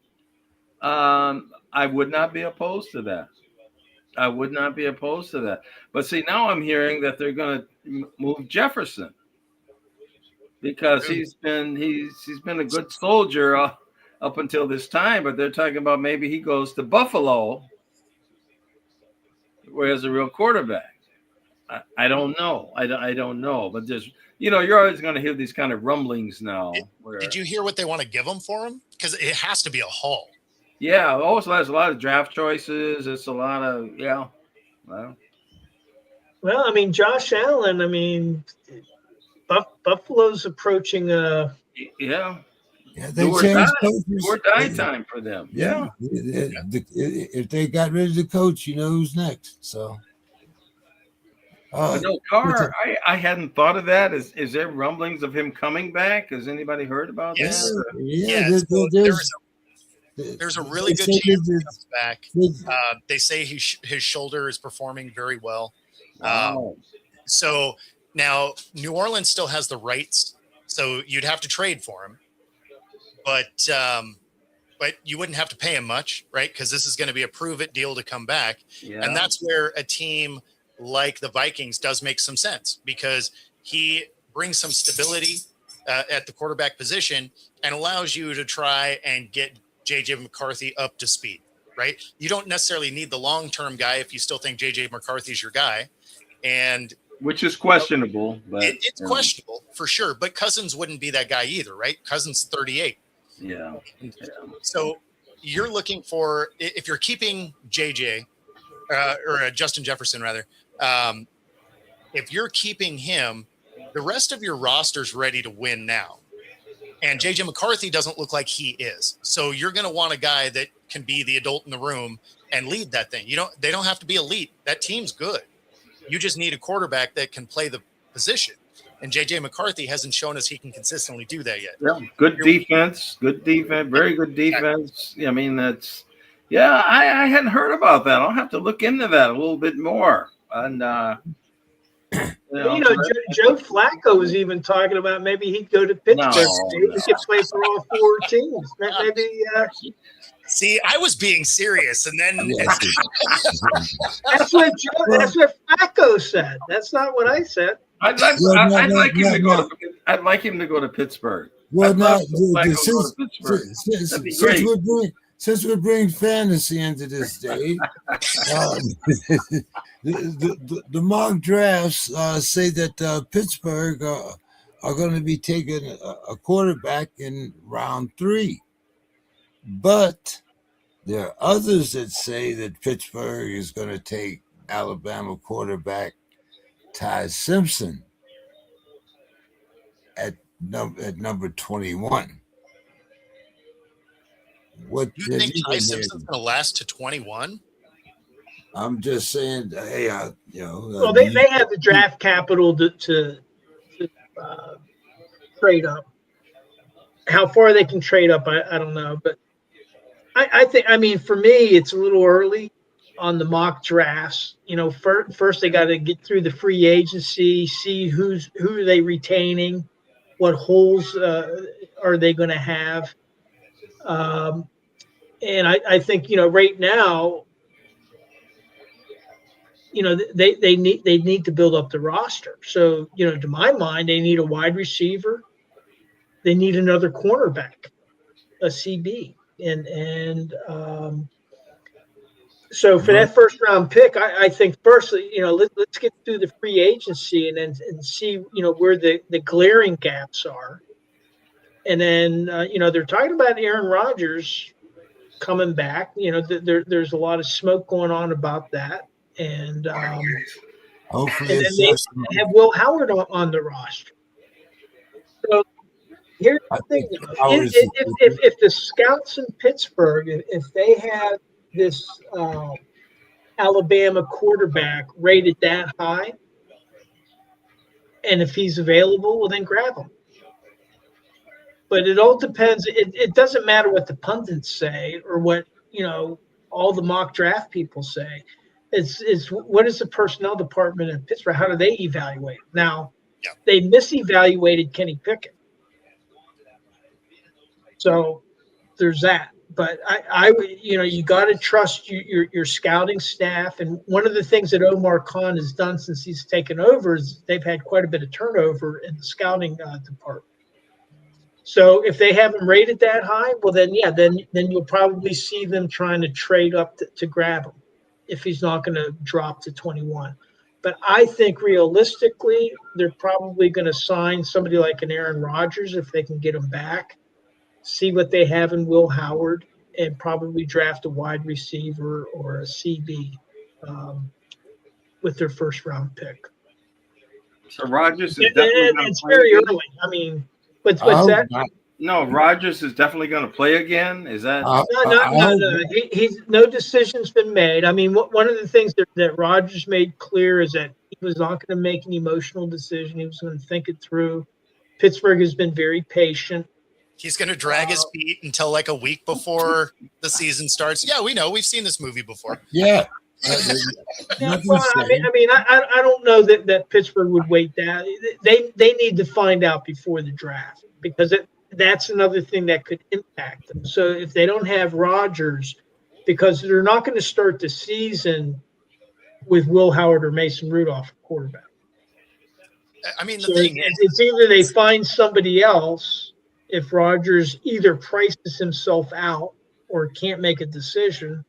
Speaker 4: I would not be opposed to that. But see, now I'm hearing that they're going to move Jefferson, because he's been a good soldier up until this time. But they're talking about maybe he goes to Buffalo, where he has a real quarterback. I don't know. I don't know. But there's, you're always going to hear these kind of rumblings now.
Speaker 2: Did you hear what they want to give him for him? Because it has to be a haul.
Speaker 4: Yeah, also has a lot of draft choices. It's a lot of
Speaker 3: Well, I mean, Josh Allen. I mean, Buffalo's approaching a.
Speaker 4: Yeah,
Speaker 1: they changed coaches.
Speaker 4: Or die time for them. Yeah.
Speaker 1: If they got rid of the coach, who's next. So.
Speaker 4: Carr, I hadn't thought of that. Is there rumblings of him coming back? Has anybody heard about that?
Speaker 2: There's a really good chance he comes back. They say his shoulder is performing very well.
Speaker 4: Wow.
Speaker 2: So now New Orleans still has the rights, so you'd have to trade for him, but you wouldn't have to pay him much, right? Because this is going to be a prove-it deal to come back, and that's where a team like the Vikings does make some sense, because he brings some stability at the quarterback position and allows you to try and get JJ McCarthy up to speed, right? You don't necessarily need the long-term guy if you still think JJ McCarthy's your guy, and
Speaker 4: which is questionable, but
Speaker 2: it's questionable for sure. But Cousins wouldn't be that guy either, right? Cousins 38.
Speaker 4: Yeah.
Speaker 2: So you're looking for, if you're keeping JJ or Justin Jefferson rather, if you're keeping him, the rest of your roster's ready to win now. And JJ McCarthy doesn't look like he is. So you're going to want a guy that can be the adult in the room and lead that thing. They don't have to be elite. That team's good. You just need a quarterback that can play the position. And JJ McCarthy hasn't shown us he can consistently do that yet.
Speaker 4: Yeah, good defense, very good defense. I mean, I hadn't heard about that. I'll have to look into that a little bit more. And
Speaker 3: Joe Flacco was even talking about maybe he'd go to Pittsburgh. He could play for all four teams. Maybe.
Speaker 2: See, I was being serious, and then
Speaker 3: that's what Flacco said. That's not what I said.
Speaker 4: I'd like him to go to Pittsburgh.
Speaker 1: Well, since we're bringing fantasy into this day, the mock drafts say that Pittsburgh are going to be taking a quarterback in round 3. But there are others that say that Pittsburgh is going to take Alabama quarterback Ty Simpson at number 21. What
Speaker 2: you think Ty Simpson's going to last to 21?
Speaker 1: I'm just saying, hey,
Speaker 3: well, they have the draft capital to trade up. How far they can trade up, I don't know, but I think, I mean, for me, it's a little early on the mock drafts. First they got to get through the free agency, see who are they retaining, what holes are they going to have. And I think, right now, they need to build up the roster. So, to my mind, they need a wide receiver. They need another cornerback, a CB. So for that first round pick, I think firstly, let's get through the free agency and see, where the glaring gaps are. And then, they're talking about Aaron Rodgers coming back. There's a lot of smoke going on about that. And
Speaker 1: Hopefully,
Speaker 3: and then
Speaker 1: it's
Speaker 3: they
Speaker 1: just.
Speaker 3: have Will Howard on the roster. So here's
Speaker 1: I
Speaker 3: the thing,
Speaker 1: think
Speaker 3: though.
Speaker 1: Howard is.
Speaker 3: If the scouts in Pittsburgh, if they have this Alabama quarterback rated that high, and if he's available, well, then grab him. But it all depends. It doesn't matter what the pundits say or what all the mock draft people say. It's what is the personnel department in Pittsburgh? How do they evaluate? Now, they misevaluated Kenny Pickett, so there's that. But I you got to trust your scouting staff. And one of the things that Omar Khan has done since he's taken over is they've had quite a bit of turnover in the scouting department. So if they have him rated that high, well, then you'll probably see them trying to trade up to grab him if he's not going to drop to 21. But I think realistically, they're probably going to sign somebody like an Aaron Rodgers if they can get him back, see what they have in Will Howard, and probably draft a wide receiver or a CB with their first round pick.
Speaker 4: So Rodgers is definitely going
Speaker 3: it's
Speaker 4: to play
Speaker 3: very
Speaker 4: again?
Speaker 3: early. I mean, what's that?
Speaker 4: No, Rodgers is definitely going to play again. Is that?
Speaker 3: No. He's no decision's been made. I mean, one of the things that Rodgers made clear is that he was not going to make an emotional decision. He was going to think it through. Pittsburgh has been very patient.
Speaker 2: He's going to drag his feet until like a week before the season starts. Yeah, we know. We've seen this movie before.
Speaker 1: Yeah.
Speaker 3: Well, I don't know that Pittsburgh would wait that. They need to find out before the draft, because that's another thing that could impact them. So if they don't have Rodgers, because they're not going to start the season with Will Howard or Mason Rudolph at quarterback.
Speaker 2: I mean,
Speaker 3: So it's either they find somebody else if Rodgers either prices himself out or can't make a decision,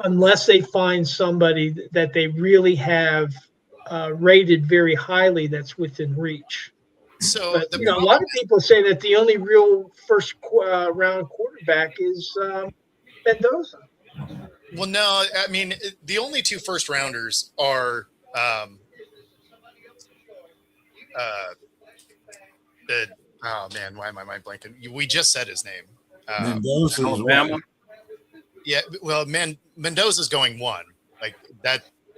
Speaker 3: unless they find somebody that they really have rated very highly that's within reach.
Speaker 2: So
Speaker 3: but, a lot of people say that the only real first round quarterback is Mendoza.
Speaker 2: Well, no, I mean, the only two first rounders are oh man, why am I mind blanking? We just said his name.
Speaker 1: Mendoza's
Speaker 4: Alabama.
Speaker 2: Yeah, well, Mendoza's going one. Like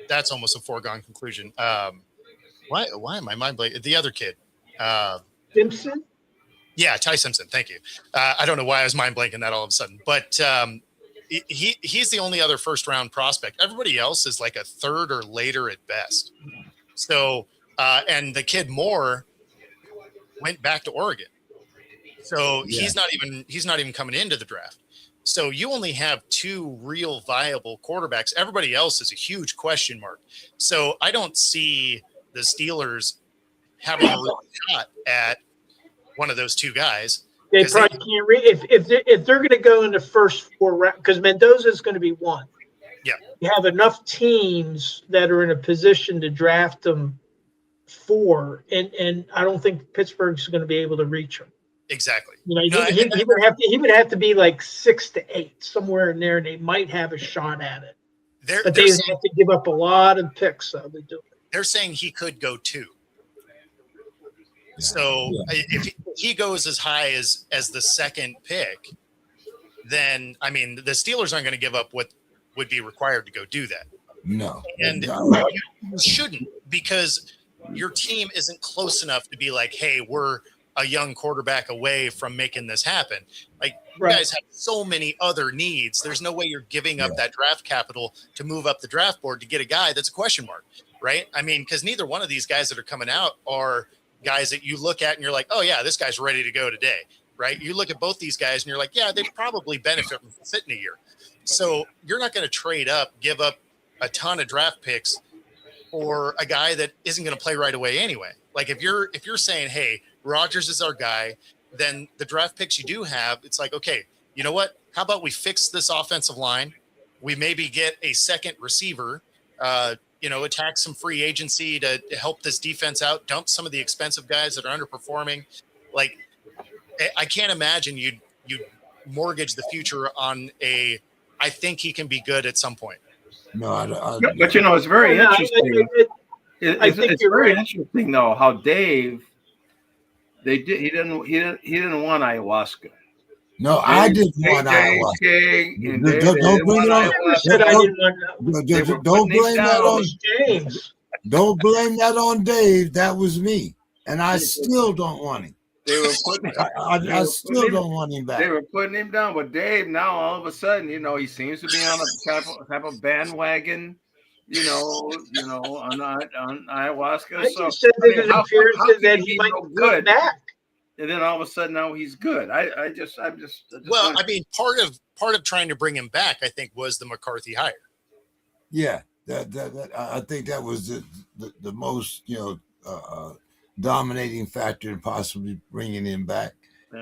Speaker 2: that's almost a foregone conclusion. Why am I mind blanking? The other kid.
Speaker 3: Simpson?
Speaker 2: Yeah, Ty Simpson. Thank you. I don't know why I was mind blanking that all of a sudden, but he's the only other first round prospect. Everybody else is like a third or later at best. So, and the kid Moore went back to Oregon, so he's not even coming into the draft. So you only have two real viable quarterbacks. Everybody else is a huge question mark. So I don't see the Steelers having a real shot at one of those two guys.
Speaker 3: They probably can't if they're going to go in the first four rounds, because Mendoza is going to be one.
Speaker 2: Yeah,
Speaker 3: you have enough teams that are in a position to draft them and I don't think Pittsburgh's going to be able to reach him.
Speaker 2: Exactly.
Speaker 3: He would have to be like 6 to 8 somewhere in there, and they might have a shot at it. But they have to give up a lot of picks. So they do.
Speaker 2: They're saying he could go 2. So if he goes as high as the second pick, then I mean the Steelers aren't going to give up what would be required to go do that.
Speaker 1: No,
Speaker 2: and you shouldn't, because your team isn't close enough to be like, hey, we're a young quarterback away from making this happen. Like, you
Speaker 3: Right.
Speaker 2: guys have so many other needs. There's no way you're giving up that draft capital to move up the draft board to get a guy that's a question mark, right? I mean, because neither one of these guys that are coming out are guys that you look at and you're like, oh yeah, this guy's ready to go today, right? You look at both these guys and you're like, yeah, they probably benefit from sitting a year. So you're not going to trade up, give up a ton of draft picks for a guy that isn't going to play right away anyway. Like if you're saying, hey, Rodgers is our guy, then the draft picks you do have, it's like, okay, you know what? How about we fix this offensive line? We maybe get a second receiver, attack some free agency to help this defense out, dump some of the expensive guys that are underperforming. Like, I can't imagine you'd mortgage the future on I think he can be good at some point.
Speaker 1: No,
Speaker 4: but it's very interesting. It's very interesting though how Dave. He didn't want ayahuasca.
Speaker 1: No, I didn't want ayahuasca. Don't bring it on. Don't blame that on James. Don't blame that on Dave. That was me, and I still don't want him.
Speaker 4: They were putting.
Speaker 1: I still don't want him back.
Speaker 4: They were putting him down, but Dave now all of a sudden, he seems to be on a type of bandwagon. On ayahuasca.
Speaker 3: I just said that it appears that he might come back.
Speaker 4: And then all of a sudden now he's good. I'm just.
Speaker 2: Well, I mean, part of trying to bring him back, I think, was the McCarthy hire.
Speaker 1: Yeah, that I think that was the most dominating factor in possibly bringing him back.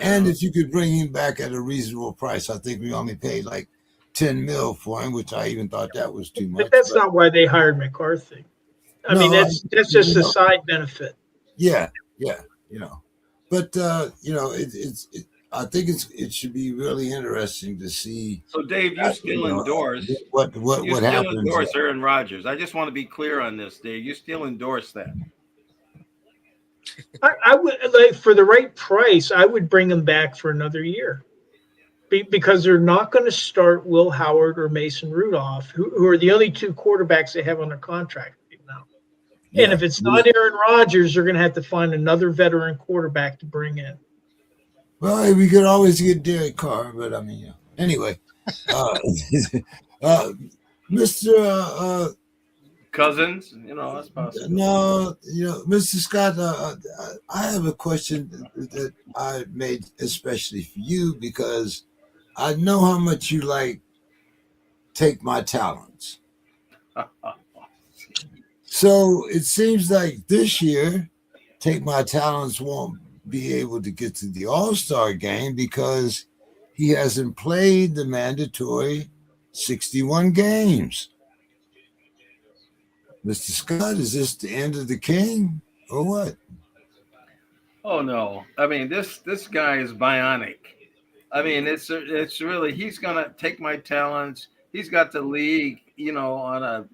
Speaker 1: And if you could bring him back at a reasonable price, I think we only paid like $10 million for him, which I even thought that was too much.
Speaker 3: But that's not why they hired McCarthy. I mean, that's just a side benefit.
Speaker 1: Yeah. But I think it should be really interesting to see.
Speaker 4: So, Dave, you still endorse
Speaker 1: what happens?
Speaker 4: Endorse Aaron Rodgers. I just want to be clear on this, Dave. You still endorse that?
Speaker 3: I would, like, for the right price, I would bring him back for another year, because they're not going to start Will Howard or Mason Rudolph, who are the only two quarterbacks they have on their contract right now. Yeah. And if it's not Aaron Rodgers, they're going to have to find another veteran quarterback to bring in.
Speaker 1: Well, we could always get Derek Carr, but I mean, anyway, Mr.
Speaker 4: Cousins, that's possible.
Speaker 1: No, Mr. Scott, I have a question that I made especially for you, because I know how much you like Take My Talents. So it seems like this year, Take My Talents won't be able to get to the All-Star game because he hasn't played the mandatory 61 games. Mr. Scott, is this the end of the king or what? Oh
Speaker 4: no! I mean, this guy is bionic. I mean, it's really, he's gonna take my talents. He's got the league, on a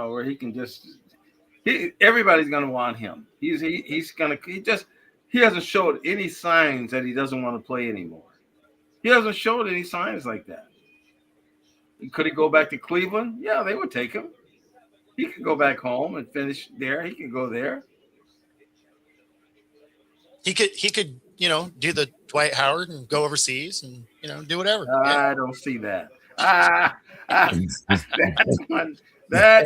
Speaker 4: where he can just. Everybody's gonna want him. He hasn't showed any signs that he doesn't want to play anymore. He hasn't showed any signs like that. Could he go back to Cleveland? Yeah, they would take him. He could go back home and finish there. He could go there.
Speaker 2: He could, do the Dwight Howard and go overseas and, do whatever.
Speaker 4: I don't see that. That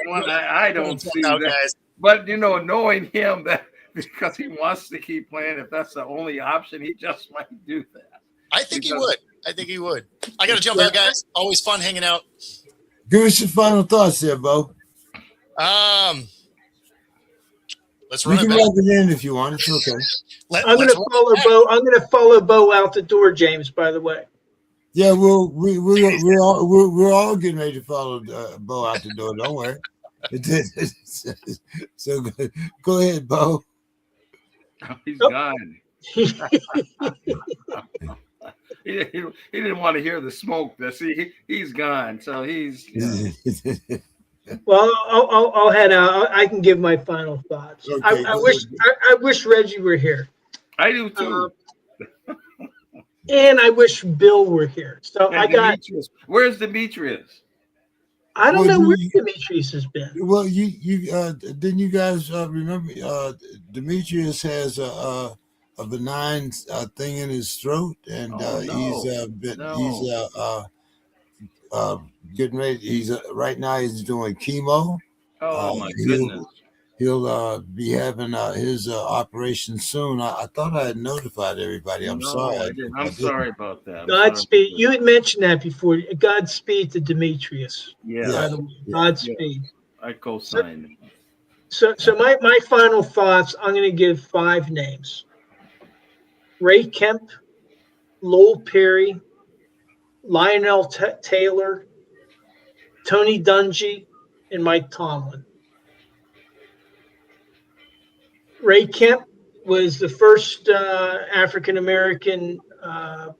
Speaker 4: one, I don't see that. Guys. But, knowing him, that because he wants to keep playing, if that's the only option, he just might do that.
Speaker 2: I think he would. I got to jump out, guys. Always fun hanging out.
Speaker 1: Give us your final thoughts there, Bo.
Speaker 2: Let's run it back.
Speaker 1: You can wrap it in if you want. It's okay.
Speaker 3: I'm going to follow Bo. I'm going to follow Bo out the door, James, by the way.
Speaker 1: Yeah, we're all getting ready to follow Bo out the door. Don't worry. So go ahead, Bo.
Speaker 4: He's gone. He didn't want to hear the smoke. He's gone. So he's.
Speaker 3: Well, I'll head out. I can give my final thoughts. Okay, I wish Reggie were here.
Speaker 4: I do too.
Speaker 3: And I wish Bill were here. So
Speaker 4: and
Speaker 3: I got.
Speaker 4: Demetrius. Where's Demetrius?
Speaker 3: I don't
Speaker 1: Well,
Speaker 3: know where
Speaker 1: you,
Speaker 3: Demetrius has been.
Speaker 1: well, didn't you guys remember? Demetrius has a benign thing in his throat, and
Speaker 4: Oh
Speaker 1: he's
Speaker 4: no,
Speaker 1: he's
Speaker 4: no.
Speaker 1: uh, getting ready. He's right now. He's doing chemo.
Speaker 4: Oh
Speaker 1: Uh,
Speaker 4: my
Speaker 1: he'll
Speaker 4: goodness.
Speaker 1: he'll be having his operation soon. I thought I had notified everybody. I'm sorry
Speaker 4: No, I didn't.
Speaker 1: I
Speaker 4: I'm
Speaker 1: didn't.
Speaker 4: sorry about that. I'm sorry about
Speaker 3: Godspeed.
Speaker 4: that.
Speaker 3: You had mentioned that before. Godspeed to Demetrius.
Speaker 1: Yeah,
Speaker 3: By
Speaker 4: Yes,
Speaker 3: the way,
Speaker 1: yeah.
Speaker 3: Godspeed.
Speaker 4: I
Speaker 3: So,
Speaker 4: co-signed.
Speaker 3: so my final thoughts. I'm going to give 5 names: Ray Kemp, Lowell Perry, Lionel Taylor, Tony Dungy, and Mike Tomlin. Ray Kemp was the first African American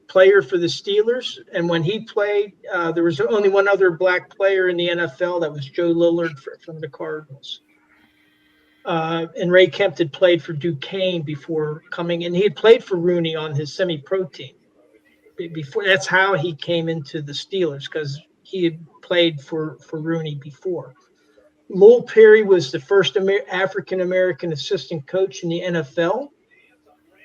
Speaker 3: player for the Steelers, and when he played, there was only one other black player in the NFL. That was Joe Lillard from the Cardinals. And Ray Kemp had played for Duquesne before coming, and he had played for Rooney on his semi-pro team. Before that's how he came into the Steelers, because he had played for Rooney before. Lowell Perry was the first African American assistant coach in the NFL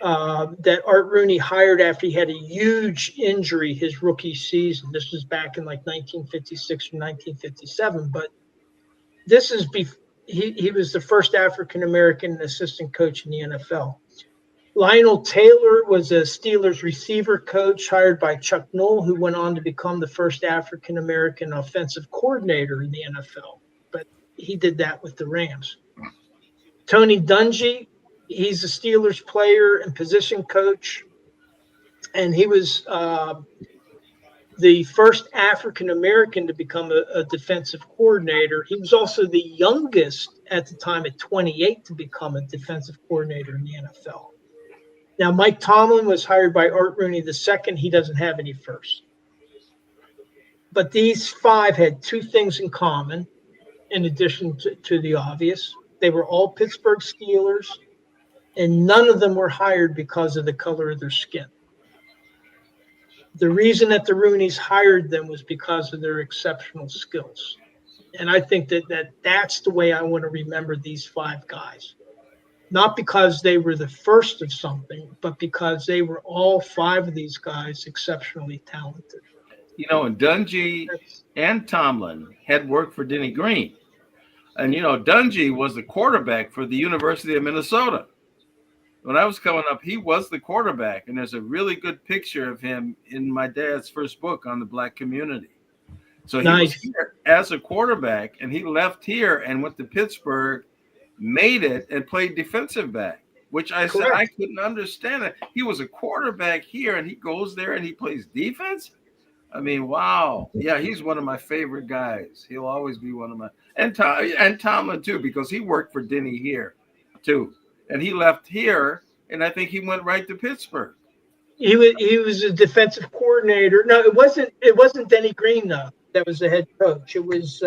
Speaker 3: that Art Rooney hired after he had a huge injury his rookie season. This was back in like 1956 or 1957, but this is he was the first African American assistant coach in the NFL. Lionel Taylor was a Steelers receiver coach hired by Chuck Noll, who went on to become the first African American offensive coordinator in the NFL. But he did that with the Rams. Tony Dungy, he's a Steelers player and position coach, and he was the first African American to become a defensive coordinator. He was also the youngest at the time at 28 to become a defensive coordinator in the NFL. Now, Mike Tomlin was hired by Art Rooney II. He doesn't have any first. But these 5 had 2 things in common, in addition to the obvious. They were all Pittsburgh Steelers, and none of them were hired because of the color of their skin. The reason that the Rooneys hired them was because of their exceptional skills. And I think that's the way I want to remember these 5 guys. Not because they were the first of something, but because they were all 5 of these guys exceptionally talented.
Speaker 4: You know, and Dungy and Tomlin had worked for Denny Green. And, you know, Dungy was the quarterback for the University of Minnesota. When I was coming up, he was the quarterback. And there's a really good picture of him in my dad's first book on the Black community. So he was here as a quarterback, and he left here and went to Pittsburgh, made it, and played defensive back, which I said I couldn't understand it. He was a quarterback here, and he goes there and he plays defense. I mean, wow. Yeah, he's one of my favorite guys. He'll always be one of my and Tomlin too, because he worked for Denny here too. And he left here, and I think he went right to Pittsburgh.
Speaker 3: He was a defensive coordinator. No, it wasn't Denny Green though. That was the head coach. It was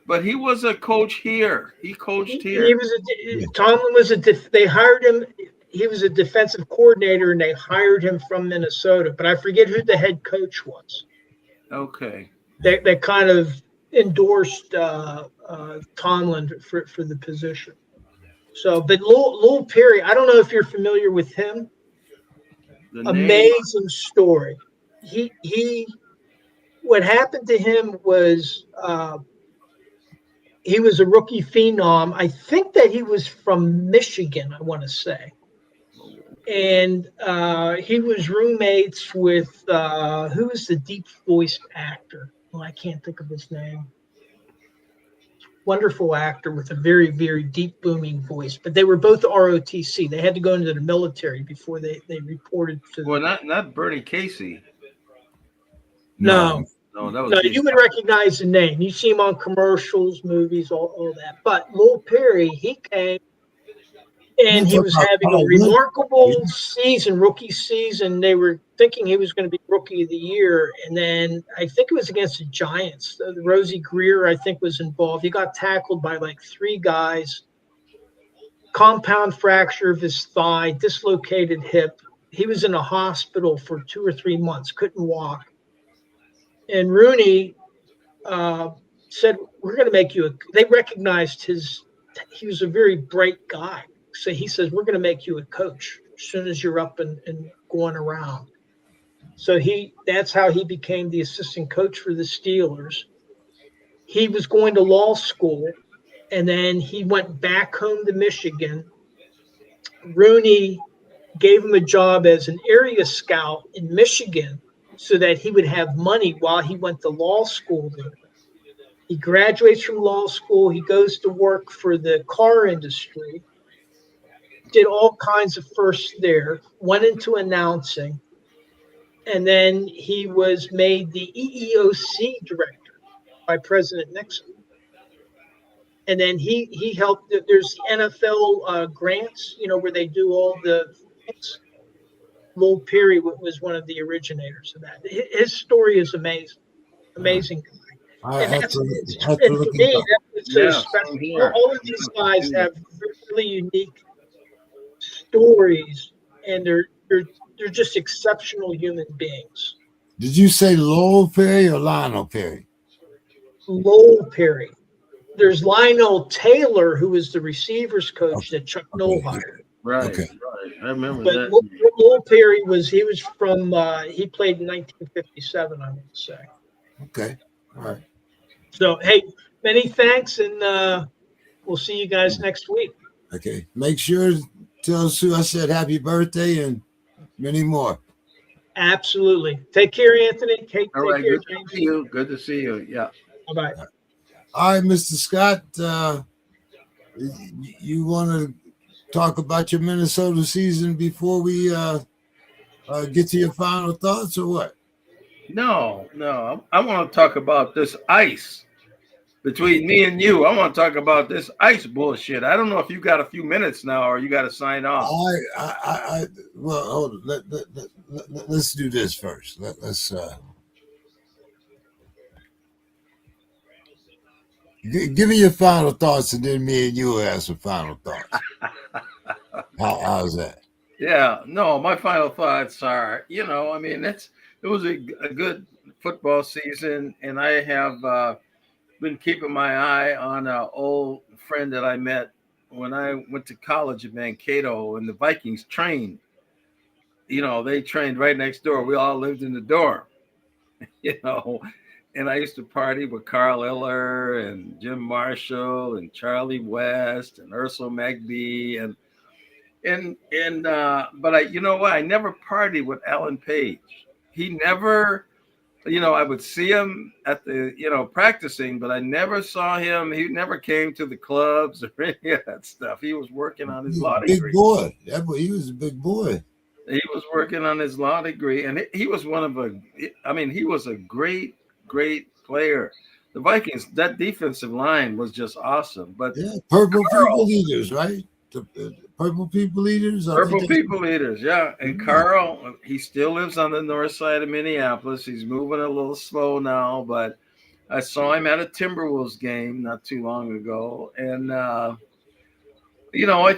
Speaker 4: but he was a coach here. He coached here.
Speaker 3: He was Tomlin was they hired him. He was a defensive coordinator, and they hired him from Minnesota. But I forget who the head coach was.
Speaker 4: Okay.
Speaker 3: They kind of endorsed Tomlin for the position. So, but Lowell Perry, I don't know if you're familiar with him. Amazing story. What happened to him was he was a rookie phenom. I think that he was from Michigan, I want to say. And he was roommates with who was the deep voiced actor? Well, I can't think of his name. Wonderful actor with a very, very deep booming voice. But they were both ROTC. They had to go into the military before they reported to.
Speaker 4: Well, not Bernie Casey.
Speaker 3: No,
Speaker 4: that was
Speaker 3: you would recognize the name. You see him on commercials, movies, all that. But Lowell Perry, he came. And he was having a remarkable season, rookie season. They were thinking he was going to be rookie of the year. And then I think it was against the Giants. Rosie Greer, I think, was involved. He got tackled by like 3 guys. Compound fracture of his thigh, dislocated hip. He was in a hospital for 2 or 3 months, couldn't walk. and Rooney said, "We're going to make you." They recognized he was a very bright guy, so he says, "We're going to make you a coach as soon as you're up and going around." So that's how he became the assistant coach for the Steelers. He was going to law school, and then he went back home to Michigan. Rooney gave him a job as an area scout in Michigan so that he would have money while he went to law school there. He graduates from law school. He goes to work for the car industry, did all kinds of firsts there, went into announcing, and then he was made the EEOC director by President Nixon. And then he helped. There's the NFL grants, where they do all the things. Lowell Perry was one of the originators of that. His story is amazing.
Speaker 1: I
Speaker 3: And
Speaker 1: have
Speaker 3: that's
Speaker 1: to
Speaker 3: and
Speaker 1: look
Speaker 3: for
Speaker 1: it
Speaker 3: me,
Speaker 1: up.
Speaker 3: that's so
Speaker 4: Yeah,
Speaker 3: special.
Speaker 4: same here.
Speaker 3: All of these guys have really unique stories, and they're just exceptional human beings.
Speaker 1: Did you say Lowell Perry or Lionel Perry?
Speaker 3: Lowell Perry. There's Lionel Taylor, who was the receivers coach that Chuck Noll hired.
Speaker 4: Right,
Speaker 1: Okay.
Speaker 4: right. I remember
Speaker 3: But
Speaker 4: that.
Speaker 3: Lowell Perry he played in 1957, I would say.
Speaker 1: Okay. All right.
Speaker 3: So, hey, many thanks, and we'll see you guys next week.
Speaker 1: Okay. Make sure to tell Sue I said happy birthday and many more.
Speaker 3: Absolutely. Take care, Anthony. Take
Speaker 4: All right,
Speaker 3: care,
Speaker 4: good
Speaker 3: James.
Speaker 4: to see you. Good to see you. Yeah.
Speaker 3: Bye-bye.
Speaker 1: All right, Mr. Scott, you want to talk about your Minnesota season before we get to your final thoughts or what?
Speaker 4: No. I want to talk about this ice between me and you. I want to talk about this ice bullshit. I don't know if you got a few minutes now or you got to sign off.
Speaker 1: Well, hold on. Let's do this first. Let's give me your final thoughts, and then me and you will have some final thoughts. How's that?
Speaker 4: Yeah, no, my final thoughts are, it was a good football season, and I have been keeping my eye on an old friend that I met when I went to college in Mankato, and the Vikings trained. They trained right next door. We all lived in the dorm, and I used to party with Carl Eller and Jim Marshall and Charlie West and Ursula McBee but I never partied with Alan Page. He never, I would see him at the, practicing, but I never saw him. He never came to the clubs or any of that stuff. He was working on his law degree.
Speaker 1: Big boy. He was a big boy.
Speaker 4: He was working on his law degree, and he was he was a great player. The Vikings, that defensive line was just awesome. But
Speaker 1: yeah, Purple People Eaters, right? The Purple People Eaters.
Speaker 4: Purple People Eaters, yeah. And Carl, he still lives on the north side of Minneapolis. He's moving a little slow now, but I saw him at a Timberwolves game not too long ago, and I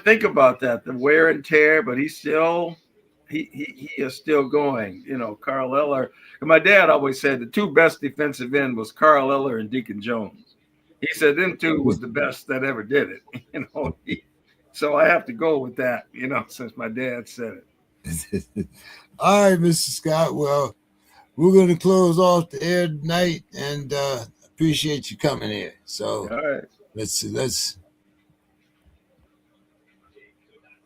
Speaker 4: think about that, the wear and tear, but he's still. He is still going, Carl Eller. And my dad always said the two best defensive end was Carl Eller and Deacon Jones. He said them two was the best that ever did it, So I have to go with that, since my dad said
Speaker 1: it. All right, Mr. Scott. Well, we're going to close off the air tonight, and appreciate you coming here. So
Speaker 4: all right.
Speaker 1: let's